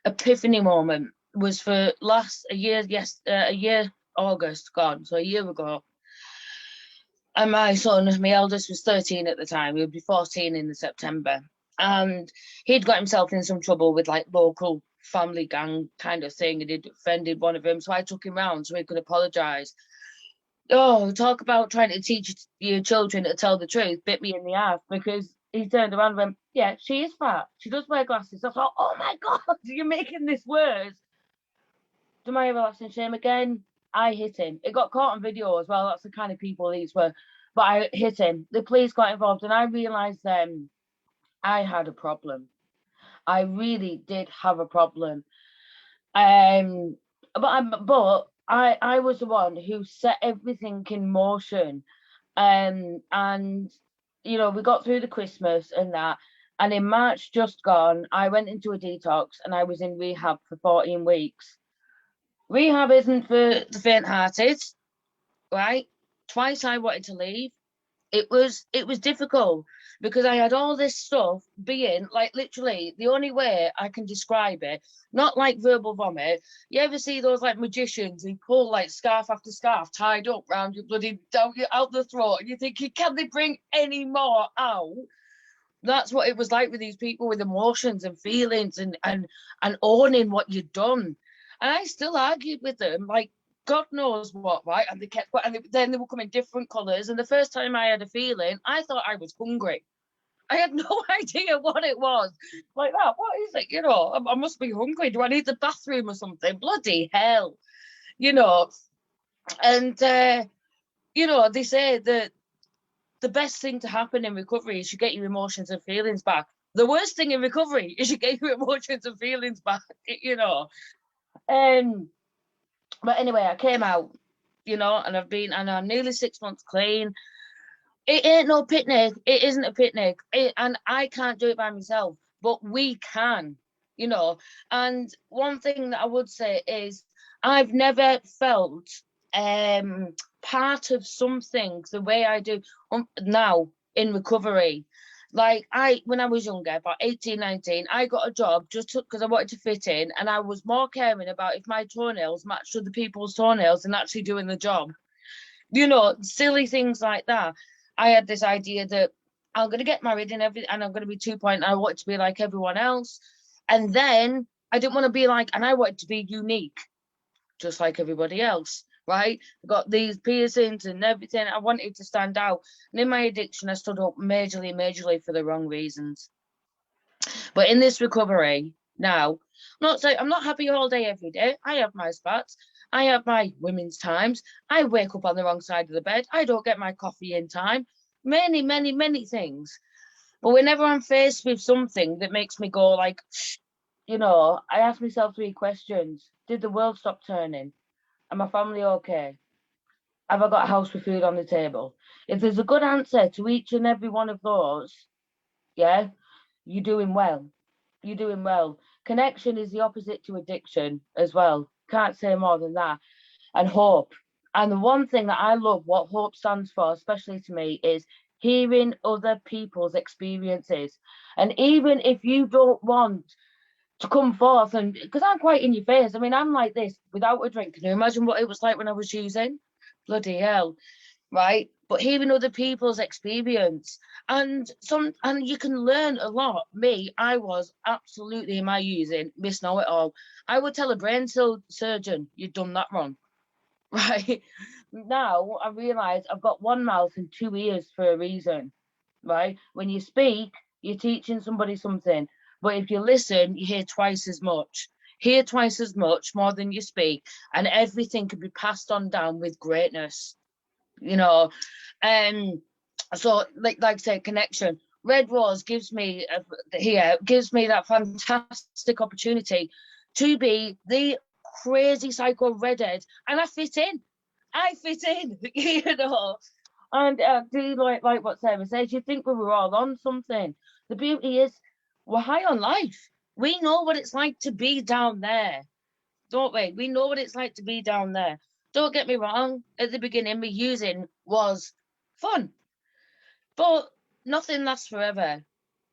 epiphany moment was for a year August gone, so a year ago. And my son, my eldest, was 13 at the time. He would be 14 in September. And he'd got himself in some trouble with like local family gang kind of thing, and he'd offended one of them. So I took him round so he could apologise. Oh, talk about trying to teach your children to tell the truth, bit me in the ass, because he turned around and went, yeah, she is fat. She does wear glasses. I thought, oh my God, you're making this worse. To my everlasting shame again, I hit him. It got caught on video as well. That's the kind of people these were. but I hit him. The police got involved, and I realised then I had a problem. I really did have a problem. But I was the one who set everything in motion. And you know, we got through the Christmas and that. And in March just gone, I went into a detox and I was in rehab for 14 weeks. Rehab isn't for the faint-hearted, right? Twice I wanted to leave. It was difficult because I had all this stuff being like, literally the only way I can describe it, not like verbal vomit. You ever see those like magicians who pull like scarf after scarf tied up round your bloody out the throat, and you think, can they bring any more out? That's what it was like with these people with emotions and feelings and owning what you'd done. And I still argued with them, like, God knows what, right? And they kept, and then they would come in different colours. And the first time I had a feeling, I thought I was hungry. I had no idea what it was. Like that, what is it? You know, I must be hungry. Do I need the bathroom or something? Bloody hell, you know. And, you know, they say that the best thing to happen in recovery is you get your emotions and feelings back. The worst thing in recovery is you get your emotions and feelings back, you know. But anyway, I came out, you know, and I'm nearly 6 months clean. It ain't no picnic. It isn't a picnic. And I can't do it by myself, but we can, you know. And one thing that I would say is I've never felt part of something the way I do now in recovery. Like when I was younger, about 18, 19, I got a job just because I wanted to fit in, and I was more caring about if my toenails matched other people's toenails than actually doing the job. You know, silly things like that. I had this idea that I'm going to get married and I'm going to be 2 I wanted to be like everyone else. And then I didn't want to be like, and I wanted to be unique, just like everybody else. Right? I got these piercings and everything. I wanted to stand out. And in my addiction, I stood up majorly for the wrong reasons. But in this recovery now, I'm not happy all day, every day. I have my spats. I have my women's times. I wake up on the wrong side of the bed. I don't get my coffee in time. Many things. But whenever I'm faced with something that makes me go like, you know, I ask myself 3 questions. Did the world stop turning? Am my family okay? Have I got a house with food on the table? If there's a good answer to each and every one of those, yeah, you're doing well. You're doing well. Connection is the opposite to addiction as well. Can't say more than that. And hope. And the one thing that I love, what hope stands for, especially to me, is hearing other people's experiences. And even if you don't want to come forth, and because I'm quite in your face, I mean, I'm like this without a drink. Can you imagine what it was like when I was using? Bloody hell, right? But hearing other people's experience and you can learn a lot. Me, I was absolutely in my using, miss know it all. I would tell a brain surgeon, you've done that wrong, right? Now I realise I've got one mouth and 2 ears for a reason, right? When you speak, you're teaching somebody something. But if you listen, you hear twice as much. Hear twice as much, more than you speak, and everything can be passed on down with greatness, you know. So, like I say, connection. Red Rose gives me that fantastic opportunity to be the crazy psycho redhead, and I fit in, you know. And do like what Sarah says, you think we were all on something. The beauty is, we're high on life. We know what it's like to be down there, don't we? We know what it's like to be down there. Don't get me wrong, at the beginning, me using was fun. But nothing lasts forever.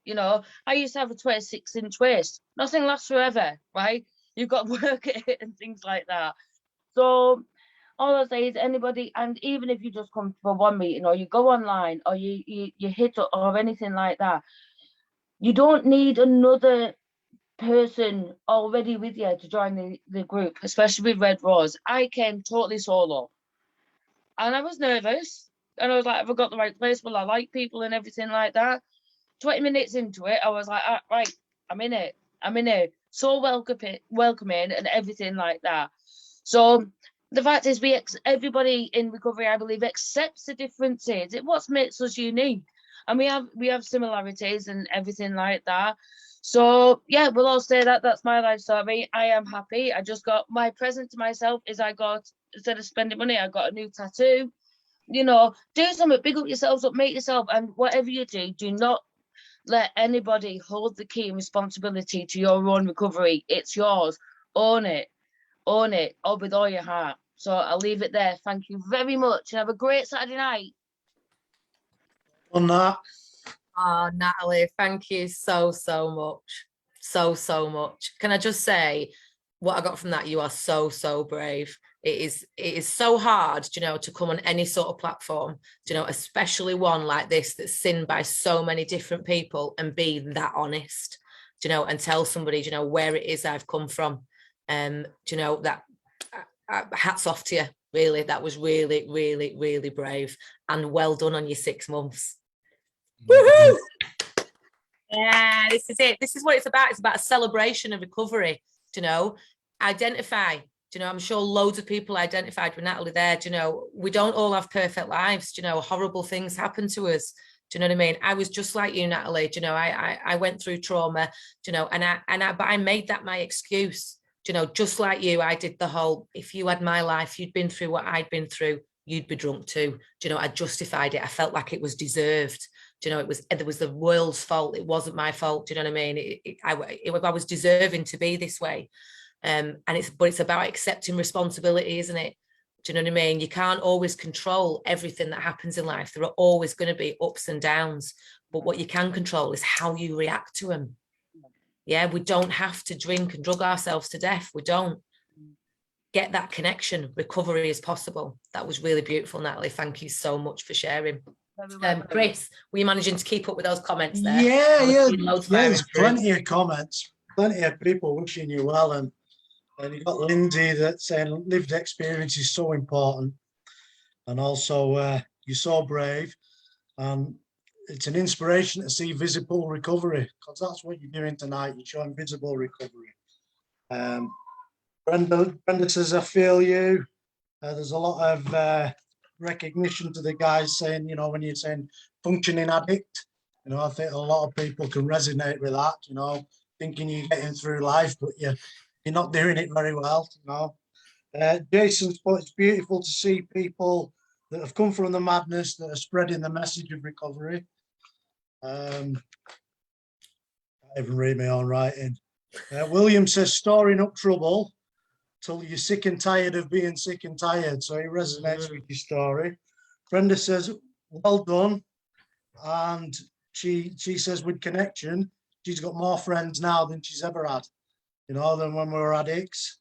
You know, I used to have a 26-inch waist. Nothing lasts forever, right? You've got to work at it and things like that. So all I say is anybody, and even if you just come for one meeting or you go online or you hit or anything like that, you don't need another person already with you to join the group, especially with Red Rose. I came totally solo and I was nervous and I was like, have I got the right place? Will I like people and everything like that? 20 minutes into it, I was like, right, I'm in it. So welcoming and everything like that. So the fact is, everybody in recovery, I believe, accepts the differences. It's what makes us unique, and we have similarities and everything like that. So yeah, we'll all say that that's my life story. I am happy. I just got my present to myself is I got, instead of spending money, I got a new tattoo. You know, do something, big up yourselves up, make yourself, and whatever you do not let anybody hold the key and responsibility to your own recovery. It's yours. Own it all with all your heart. So I'll leave it there. Thank you very much and have a great Saturday night. On that, Oh, Natalie, thank you so much. So much. Can I just say what I got from that? You are so brave. It is so hard, you know, to come on any sort of platform, you know, especially one like this that's seen by so many different people, and be that honest, you know, and tell somebody, you know, where it is I've come from. You know, that hats off to you. Really, that was really brave, and well done on your 6 months. Woohoo! Yeah, this is it. This is what it's about. It's about a celebration of recovery. You know, identify. You know, I'm sure loads of people identified with Natalie there. You know, we don't all have perfect lives. You know, horrible things happen to us. Do you know what I mean? I was just like you, Natalie. You know, I went through trauma. You know, but I made that my excuse. You know, just like you, I did the whole, if you had my life, you'd been through what I'd been through, you'd be drunk too. Do you know, I justified it. I felt like it was deserved. Do you know, it was the world's fault. It wasn't my fault. Do you know what I mean? I was deserving to be this way. But it's about accepting responsibility, isn't it? Do you know what I mean? You can't always control everything that happens in life. There are always going to be ups and downs, but what you can control is how you react to them. Yeah, we don't have to drink and drug ourselves to death. We don't. Get that connection. Recovery is possible. That was really beautiful, Natalie. Thank you so much for sharing. Chris, were you managing to keep up with those comments there? Yeah, there's plenty of comments, plenty of people wishing you well, and you've got Lindsay that's saying lived experience is so important, and also you're so brave, and it's an inspiration to see visible recovery, because that's what you're doing tonight. You're showing visible recovery. Brenda says, I feel you. There's a lot of recognition to the guys saying, you know, when you're saying functioning addict, you know, I think a lot of people can resonate with that, you know, thinking you're getting through life, but you're not doing it very well, you know. Jason's put, it's beautiful to see people that have come from the madness that are spreading the message of recovery. I even read my own writing. William says, storing up trouble till you're sick and tired of being sick and tired. So he resonates with your story. Brenda says, well done. And she says, with connection, she's got more friends now than she's ever had, you know, than when we were addicts.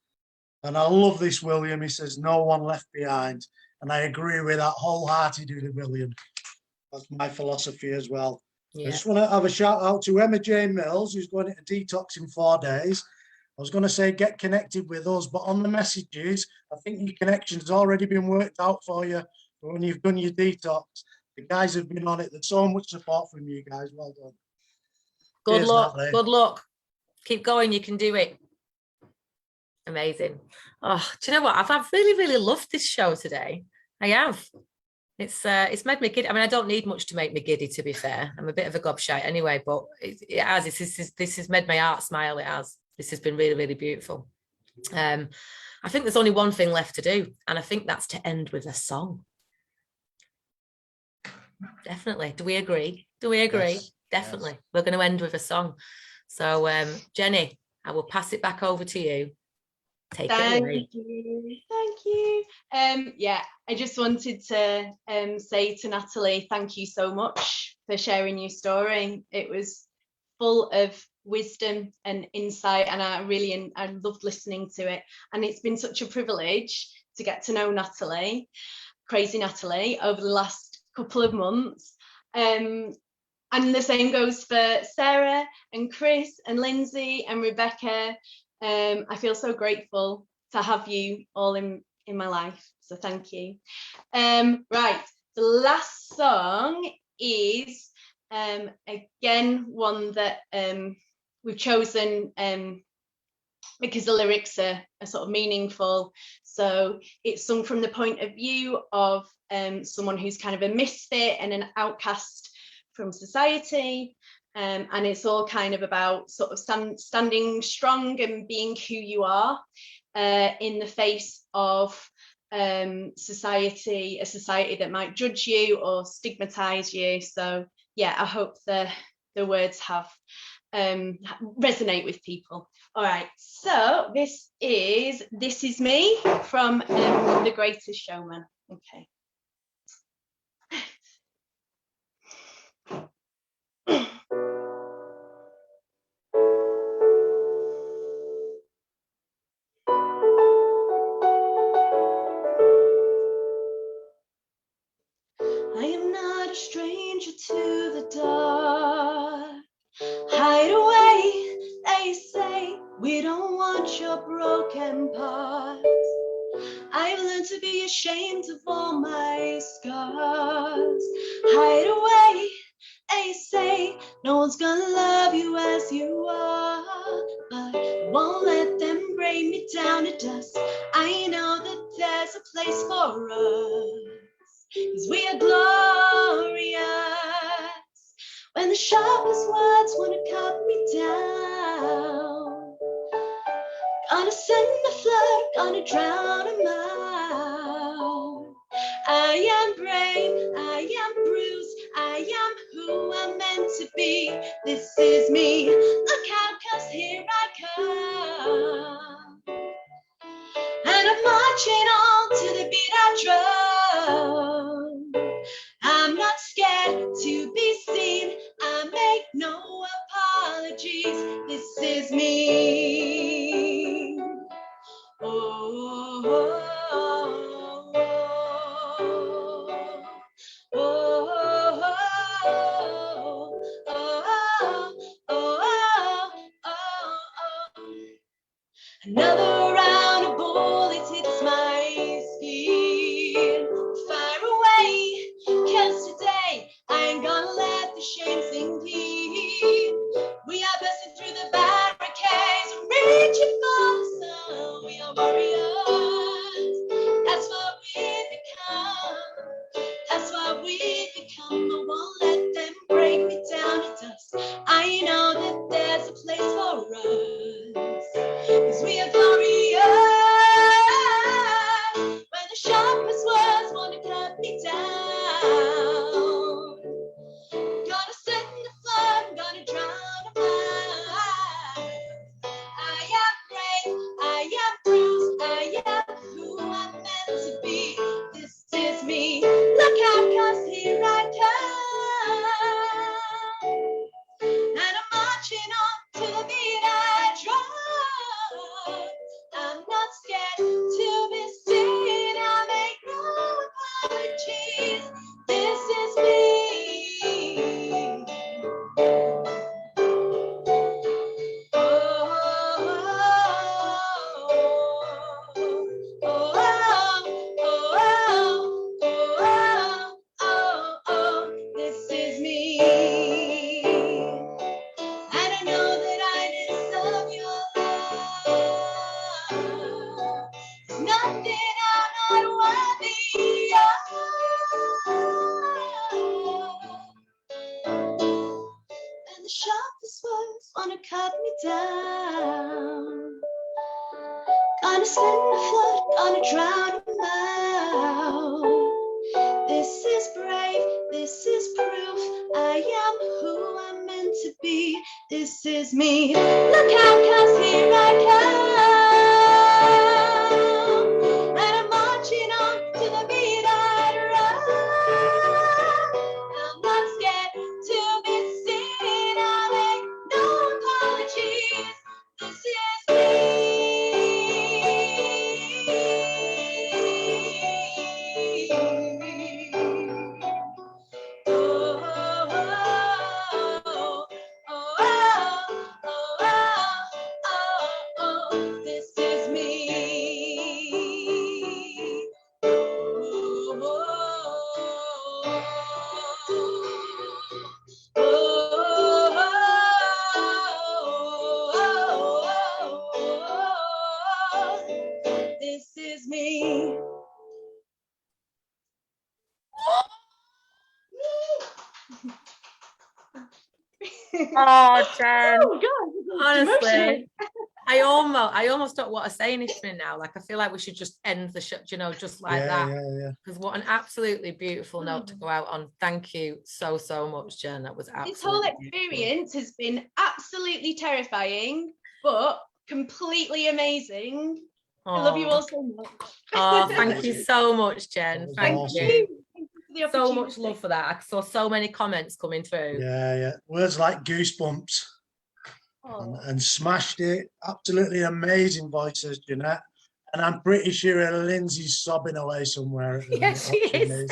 And I love this, William. He says, no one left behind. And I agree with that wholeheartedly, William. That's my philosophy as well. Yeah. I just want to have a shout out to Emma Jane Mills, who's going into detox in 4 days. I was going to say get connected with us, but on the messages, I think your connection's already been worked out for you when you've done your detox. The guys have been on it. There's so much support from you guys. Well done. Good luck. Good luck. Keep going. You can do it. Amazing. Oh, do you know what? I've really loved this show today. I have. It's made me giddy. I mean, I don't need much to make me giddy, to be fair. I'm a bit of a gobshite anyway, but it has. This has made my heart smile. It has. This has been really beautiful. I think there's only one thing left to do, and I think that's to end with a song. Definitely. Do we agree? Yes. Definitely. Yes. We're going to end with a song. So, Jenny, I will pass it back over to you. Take it away. Thank you. Yeah, I just wanted to say to Natalie, thank you so much for sharing your story. It was full of wisdom and insight, and I loved listening to it. And it's been such a privilege to get to know Natalie, crazy Natalie, over the last couple of months. And the same goes for Sarah and Chris and Lindsay and Rebecca. I feel so grateful to have you all in my life. So thank you. Right, the last song is again one that we've chosen because the lyrics are sort of meaningful. So it's sung from the point of view of someone who's kind of a misfit and an outcast from society. And it's all kind of about sort of standing strong and being who you are in the face of society, a society that might judge you or stigmatize you. So yeah, I hope the words have resonate with people. All right, so this is Me from The Greatest Showman. Okay. I am not a stranger to the dark. Hide away, they say. We don't want your broken parts. I've learned to be ashamed of all my scars. Hide away, they say. No one's gonna love you as you are, but I won't let them break me down to dust. I know that there's a place for us, 'cause we are glorious. When the sharpest words wanna cut me down, gonna send the flood, gonna drown 'em out. I am brave, I am bruised, I am who I'm meant to be. This is me, look out, 'cause here I come. And I'm marching on to the beat I drum. I'm not scared to be seen, I make no apologies. This is me. Oh, oh, oh, oh, oh, oh, oh. Another round of bullets hits my skin. Fire away, 'cause today I ain't gonna let the shame sink in. We are busting through the barricades, reaching for the sun. We are warriors, that's what we become. That's what we become. I won't let them break me down to dust. I know that there's a place for us, 'cause we are glorious. When the sharpest words wanna cut me down, gonna set the flood, gonna drown 'em out. I am brave, I am bruised, I am who I'm meant to be. This is me, look out, 'cause here I come. And I'm marching on to the beat I drum. I'm not scared to be seen, I make no apologies. This is me. This is me. And I know that I deserve your love. There's nothing I'm not worthy of. And the sharpest words wanna cut me down, gonna send the flood, gonna drown 'em out. This is brave, this is proof I am who I'm meant to be. This is me, look out, 'cause here I come. And I'm marching on to the beat I drum. I'm not scared to be seen, I make no apologies. This is me. Oh, Jen. Oh God, it's Honestly, emotional. I almost don't want to say anything now. Like, I feel like we should just end the show, you know, just like that. Yeah. Because what an absolutely beautiful note to go out on. Thank you so much, Jen. That was absolutely This whole beautiful. experience has been absolutely terrifying, but completely amazing. I love you all so much. Oh, thank you so much, Jen. That was Thank awesome. you. Thank you for the So much opportunity. love for that. I saw so many comments coming through. Yeah. Words like goosebumps. Oh. And smashed it. Absolutely amazing voices, Jeanette. And I'm pretty sure Lindsay's sobbing away somewhere at the minute. Yes, she is.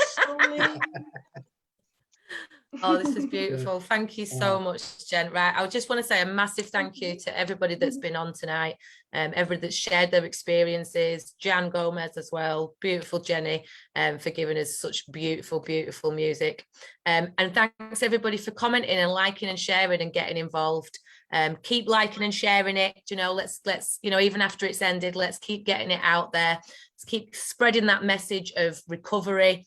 Oh, this is beautiful. Thank you so much, Jen. Right, I just want to say a massive thank you to everybody that's been on tonight, everybody that's shared their experiences, Jan Gomez as well, beautiful Jenny, for giving us such beautiful music. And thanks everybody for commenting and liking and sharing and getting involved. Keep liking and sharing it. You know, let's you know, even after it's ended, let's keep getting it out there. Let's keep spreading that message of recovery.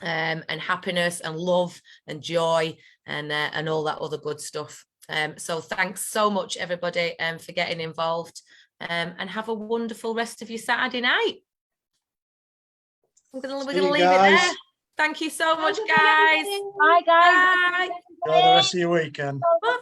And happiness and love and joy and all that other good stuff. So thanks so much, everybody, for getting involved, and have a wonderful rest of your Saturday night. We're gonna leave it there. Thank you so much, guys. Bye, guys. Bye. Enjoy the rest of your weekend. Bye.